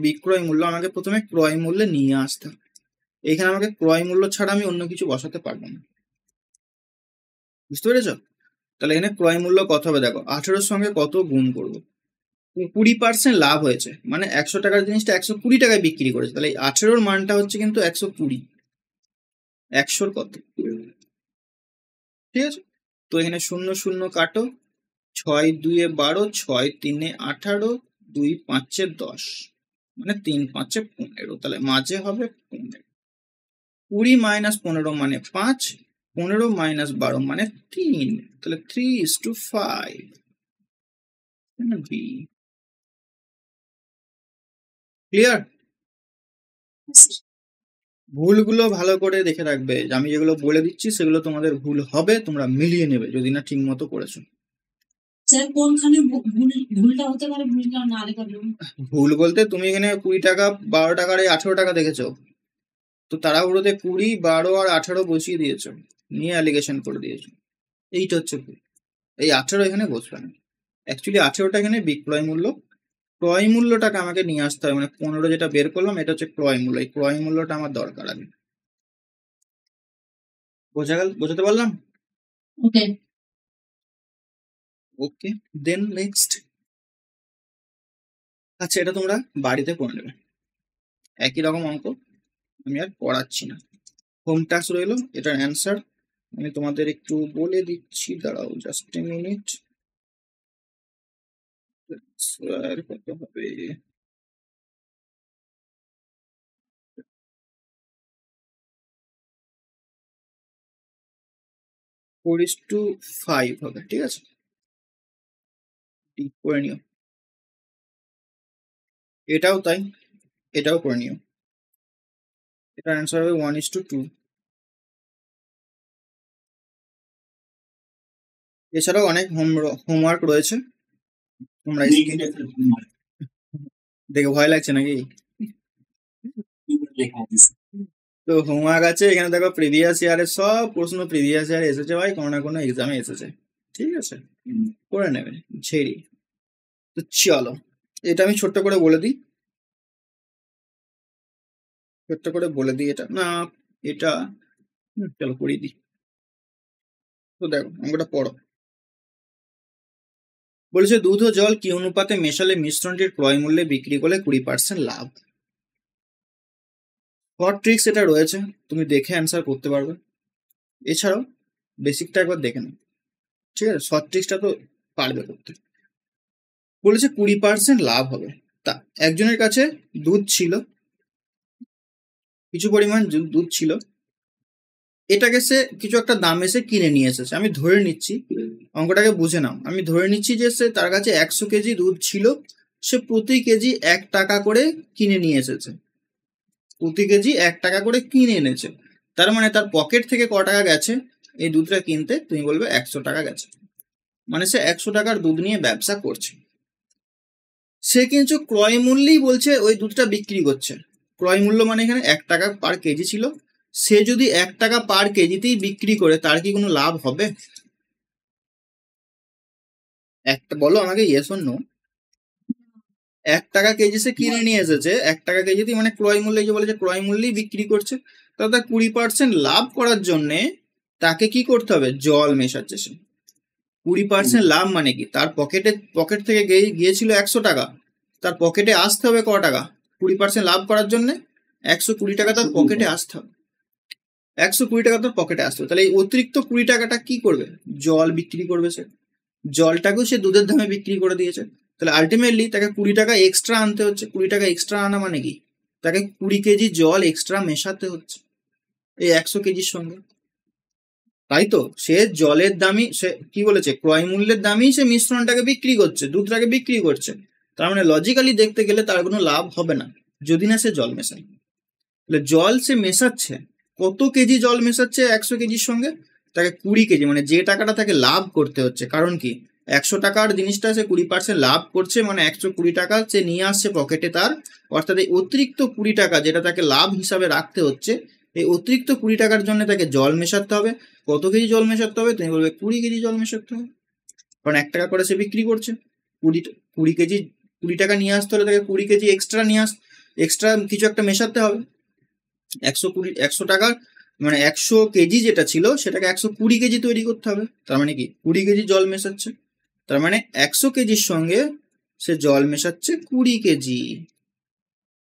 বিক্রয় মূল্য আমাকে প্রথমে ক্রয় মূল্যে নিয়ে আসতে হবে। এখানে আমাকে ক্রয় মূল্য ছাড়া আমি অন্য কিছু বসাতে পারবো না, বুঝতে পেরেছ? তাহলে এখানে ক্রয় মূল্য কত হবে দেখো, 18-র সঙ্গে কত গুণ করবো, 20% লাভ হয়েছে, মানে 100 টাকার জিনিসটা 120 টাকায় বিক্রি করেছে। তাহলে এই 18-র মানটা হচ্ছে কিন্তু 120, 100-র কত, ঠিক আছে? তো এখানে 0 0 কাটো, 6 2 12, 6 3 18, 2 5 10, মানে 3 5 15, তাহলে মাঝে হবে 15। 20 মাইনাস 15 মানে 5, 15 মাইনাস 12 মানে 3, তাহলে 3:5 বি। ক্লিয়ার? ভুলগুলো ভালো করে দেখে রাখবে, আমি যেগুলো বলে দিচ্ছি সেগুলো তোমাদের ভুল হবে, তোমরা মিলিয়ে নেবে যদি না ঠিক মতো করেছো। স্যার কোনখানে ভুলটা হতে পারে, ভুলটা না লেখা বলুন। ভুল বলতে তুমি এখানে 20 টাকা 12 টাকার 18 টাকা দেখেছো, তো তাড়াহুড়োতে 20 12 আর 18 বসিয়ে দিয়েছো, নিয়ে অ্যালিগেশন করে দিয়েছো, এইটা হচ্ছে ভুল। এই 18 এখানে বসবে না, অ্যাকচুয়ালি 18টা এখানে বিক্রয় মূল্য, ক্রয় মূল্যটাকে আমাকে নিয়ে আসতে হবে, মানে 15 যেটা বের করলাম এটা হচ্ছে ক্রয় মূল্য, এই ক্রয় মূল্যটা আমার দরকার আগে। বোঝাতে পারলাম? ওকে ওকে, দেন নেক্সট। আচ্ছা, এটা তোমরা বাড়িতে করে নেবে, একই রকম অঙ্ক, আমি আর পড়াচ্ছি না। হোম টাস্ক রইলো, এটার অ্যান্সার আমি তোমাদের একটু বলে দিচ্ছি, দাঁড়াও জাস্ট এ মিনিট। কত হবে, 4:5 হবে, ঠিক আছে? করে নিও, এটাও তাই, এটাও করে নিও, এটার অ্যান্সার হবে 1:2। এছাড়াও অনেক হোমওয়ার্ক রয়েছে, তোমরা দেখে ভয় লাগছে নাকি? তো হোমওয়ার্ক আছে এখানে, দেখো প্রিভিয়াস ইয়ারের সব প্রশ্ন প্রিভিয়াস ইয়ারে এসেছে ভাই, কোনো না কোনো এক্সামে এসেছে, ঠিক আছে? করে নেবে ছেড়ি। তো চলো, এটা আমি ছোট্ট করে বলে দিই, এটা না, এটা চলো করিয়ে দিই। তো দেখো অঙ্কটা পড়ো, বলেছে দুধ ও জল কি অনুপাতে মেশালে মিশ্রণটির ক্রয় মূল্যে বিক্রি করলে 20% লাভ। শর্ট ট্রিক্স এটা রয়েছে, তুমি দেখে অ্যান্সার করতে পারবে। এছাড়াও বেসিকটা একবার দেখে নাও, ঠিক আছে? শর্ট ট্রিক্সটা তো পারবে করতে। বলেছে 20% লাভ হবে। তা একজনের কাছে দুধ ছিল, কিছু পরিমাণ দুধ ছিল, এটাকে সে কিছু একটা দামে সে কিনে নিয়ে এসেছে। আমি ধরে নিচ্ছি, অঙ্কটাকে বুঝে নাও, আমি ধরে নিচ্ছি যে সে তার কাছে 100 কেজি দুধ ছিল, সে প্রতি কেজি 1 টাকা করে কিনে নিয়ে এসেছে, প্রতি কেজি 1 টাকা করে কিনে এনেছে। তার মানে তার পকেট থেকে ক টাকা গেছে এই দুধটা কিনতে, তুমি বলবে 100 টাকা গেছে, মানে সে 100 টাকার দুধ নিয়ে ব্যবসা করছে। সে কিন্তু ক্রয় মূল্যেই বলছে ওই দুধটা বিক্রি করছে, ক্রয় মূল্য মানে এখানে 1 টাকা পার কেজি ছিল, সে যদি 1 টাকা পার কেজিতেই বিক্রি করে তার কি কোনো লাভ হবে? একটা বলো আমাকে, ইয়েস অর নো। 1 টাকা কেজি সে কিনে নিয়ে এসেছে, 1 টাকা কেজিতে মানে ক্রয় মূল্যে, যে বলেছে ক্রয় মূল্যেই বিক্রি করছে, তাহলে তার 20% লাভ করার জন্য তাকে কি করতে হবে, জল মেশাচ্ছে সে। 20% লাভ মানে কি, তার পকেট থেকে গিয়েছিল 100 টাকা, তার পকেটে আসতে হবে ক টাকা, 20% লাভ করার জন্য 120 টাকা তার পকেটে আসতে হবে, 120 টাকা তার পকেটে আসতে হবে। তাহলে এই অতিরিক্ত 20 টাকাটা কি করবে, জল বিক্রি করবে সে, জলটাকেও সে দুধের দামে বিক্রি করে দিয়েছে। তাহলে আলটিমেটলি তাকে 20 টাকা এক্সট্রা আনতে হচ্ছে। 20 টাকা এক্সট্রা আনা মানে কি, তাকে 20 কেজি জল এক্সট্রা মেশাতে হচ্ছে এই 100 কেজির সঙ্গে, তাই তো? সে জলের দামই, সে কি বলেছে, ক্রয় মূল্যের দামই সে মিশ্রণটাকে বিক্রি করছে, দুধটাকে বিক্রি করছে। তার মানে লজিক্যালি দেখতে গেলে তার কোনো লাভ হবে না যদি না সে জল মেশায়। তাহলে জল সে মেশাচ্ছে, কত কেজি জল মেশাচ্ছে 100 কেজির সঙ্গে, তাকে 20 কেজি, মানে যে টাকাটা তাকে লাভ করতে হচ্ছে। কারণ কি, 100 টাকার জিনিসটা সে 20% লাভ করছে, মানে 120 টাকা সে নিয়ে আসছে পকেটে তার, অর্থাৎ এই অতিরিক্ত 20 টাকা যেটা তাকে লাভ হিসাবে রাখতে হচ্ছে, এই অতিরিক্ত 20 টাকার জন্য তাকে জল মেশাতে হবে। কত কেজি জল মেশাতে হবে, তুমি বলবে 20 কেজি জল মেশাতে হবে, কারণ 1 টাকা করে সে বিক্রি করছে। 20 কেজি, 20 টাকা নিয়ে আসতে হলে তাকে 20 কেজি এক্সট্রা কিছু একটা মেশাতে হবে। 100 টাকার মানে 100 কেজি যেটা ছিল সেটাকে 120 কেজি তৈরি করতে হবে। তার মানে কি 20 কেজি জল মেশাচ্ছে, তার মানে 100 কেজির সঙ্গে সে জল মেশাচ্ছে 20 কেজি।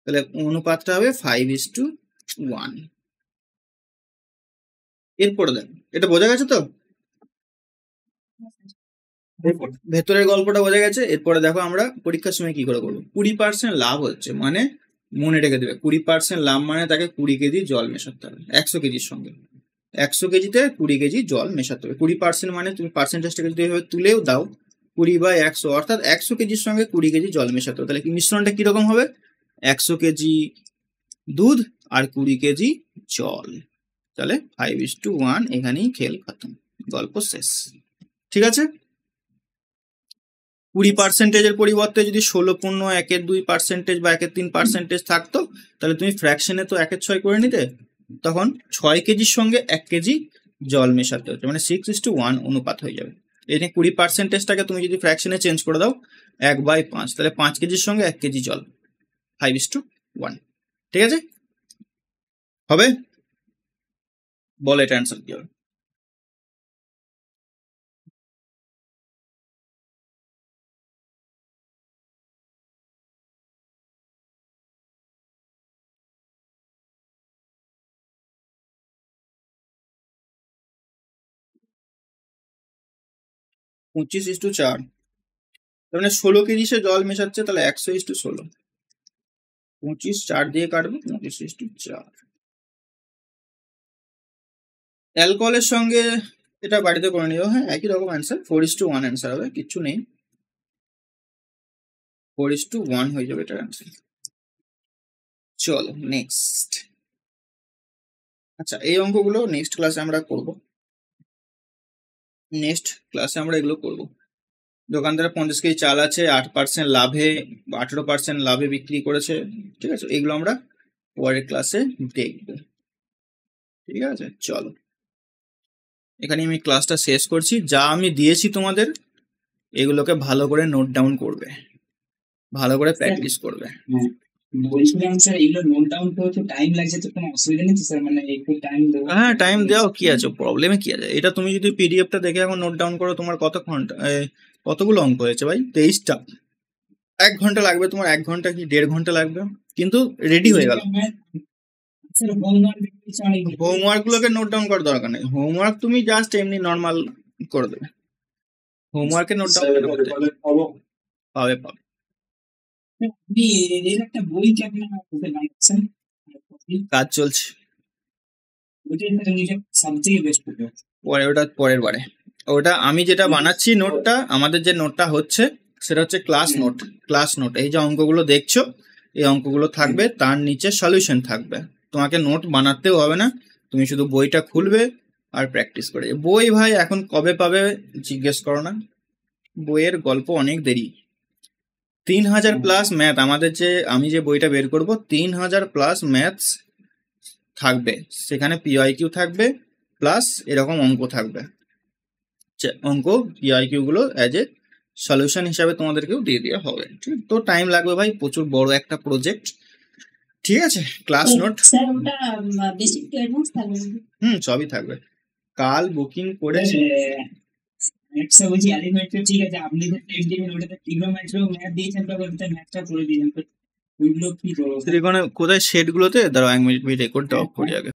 তাহলে অনুপাতটা হবে 5:1। এরপরে দেখ, এটা বোঝা গেছে তো, ভেতরের গল্পটা বোঝা গেছে। এরপরে দেখো আমরা পরীক্ষার সময় কি করে করবো। 20% লাভ হচ্ছে মানে মনে রেখে দেবে, 20% লাভ মানে তাকে 20 কেজি জল মেশাতে হবে 100 কেজির সঙ্গে। 100 কেজিতে 20 কেজি জল মেশাতে হবে। 20% মানে তুমি পার্সেন্টেজটাকে যদি এভাবে তুলেও দাও, 20/100, অর্থাৎ 100 কেজির সঙ্গে 20 কেজি জল মেশাতে হবে। তাহলে কি মিশ্রণটা কিরকম হবে, 100 কেজি দুধ আর 20 কেজি জল। তাহলে 5:1, এখানেই খেল খতম, গল্প শেষ। ঠিক আছে, 20%-এর পরিবর্তে যদি 16.1/2% বা 1/3% থাকতো, তাহলে তুমি ফ্র্যাকশনে তো 1/6 করে নিতে, তখন 6 কেজির সঙ্গে 1 কেজি জল মেশাতে হচ্ছে, মানে 6:1 অনুপাত হয়ে যাবে। এখানে 20%-টাকে তুমি যদি ফ্র্যাকশনে চেঞ্জ করে দাও 1/5, তাহলে 5 কেজির সঙ্গে 1 কেজি জল, 5:1। ঠিক আছে, হবে? বল এটা অ্যান্সার কি হবে। পঁচিশ 4, তার মানে 16 কেজি সে জল মেশাচ্ছে, তাহলে 100:16। 25 4 দিয়ে কাটবো, 25:4। অ্যালকোহলের সঙ্গে এটা বাড়িতে করে নিও, হ্যাঁ একই রকম অ্যান্সার, 4:1 অ্যান্সার হবে, কিচ্ছু নেই, 4:1 হয়ে যাবে এটার অ্যান্সার। চলো নেক্সট। আচ্ছা, এই অঙ্কগুলো নেক্সট ক্লাসে আমরা করব, এগুলো করব। দোকানদার 50 কেজি চাল আছে, 8% লাভে, 18% লাভে বিক্রি করেছে। ঠিক আছে, এগুলো আমরা পরের ক্লাসে দেখব। ঠিক আছে, চলো এখানে আমি ক্লাসটা শেষ করছি। যা আমি দিয়েছি তোমাদের, এগুলোকে ভালো করে নোট ডাউন করবে, ভালো করে প্র্যাকটিস করবে। বলছিলাম স্যার, এগুলো নোট ডাউন করে তো টাইম লাগছে, তো কোনো অসুবিধা নেই তো স্যার, মানে একটু টাইম দেবো? হ্যাঁ টাইম দাও, কি আছে, প্রবলেমে কি আছে। এটা তুমি যদি পিডিএফটা দেখে এখন নোট ডাউন করো, তোমার কতগুলো অঙ্ক হয়েছে ভাই, 23টা। 1 ঘন্টা লাগবে তোমার, 1 ঘন্টা কি 1.5 ঘন্টা লাগবে, কিন্তু রেডি হয়ে গেল। হোমওয়ার্ক গুলোকে নোট ডাউন করার দরকার নেই, হোমওয়ার্ক তুমি জাস্ট এমনি নর্মাল করে দেবে, হোমওয়ার্কে নোট ডাউন করতে পাবে। একটা বই কি আপনার বানাচ্ছেন, কাজ চলছে, সবথেকে বেস্ট হবে ওটা পরের বারে। ওটা আমি যেটা বানাচ্ছি নোটটা, আমাদের যে নোটটা হচ্ছে সেটা হচ্ছে ক্লাস নোট। এই যে অঙ্কগুলো দেখছো, এই অঙ্কগুলো থাকবে, তার নিচে সলিউশন থাকবে, তোমাকে নোট বানাতেও হবে না, তুমি শুধু বইটা খুলবে আর প্র্যাকটিস করে। বই ভাই এখন কবে পাবে জিজ্ঞেস করো না, বইয়ের গল্প অনেক দেরি। 3000+ ম্যাথ, আমাদের যে আমি যে বইটা বের করব 3000+ ম্যাথস থাকবে, সেখানে পিআইকিউ থাকবে, প্লাস এরকম অঙ্ক থাকবে। অঙ্ক পিআইকিউ গুলো অ্যাজ এ সলিউশন হিসাবে তোমাদেরকেও দিয়ে দেওয়া হবে। ঠিক আছে, তো টাইম লাগবে ভাই, প্রচুর বড় একটা প্রজেক্ট। ঠিক আছে, ক্লাস নোট স্যার ওটা বেসিক টু অ্যাডভান্স থাকবে নাকি? সবই থাকবে। কাল বুকিং করে ম্যাথসটা বলছি অ্যালিমেন্টটা ঠিক আছে, আপনি যে টেস্ট দিবেন ওটাতে ট্রিগোনোমেট্রি ও ম্যাথ দিয়েছেন, তো ওটা ম্যাথটা করে দিলেন, তো ওইগুলো কি করবো? ত্রিকোণে কোথায় সেট গুলোতে, দাঁড়াও 1 মিনিট রেকর্ডটা অফ করি আগে।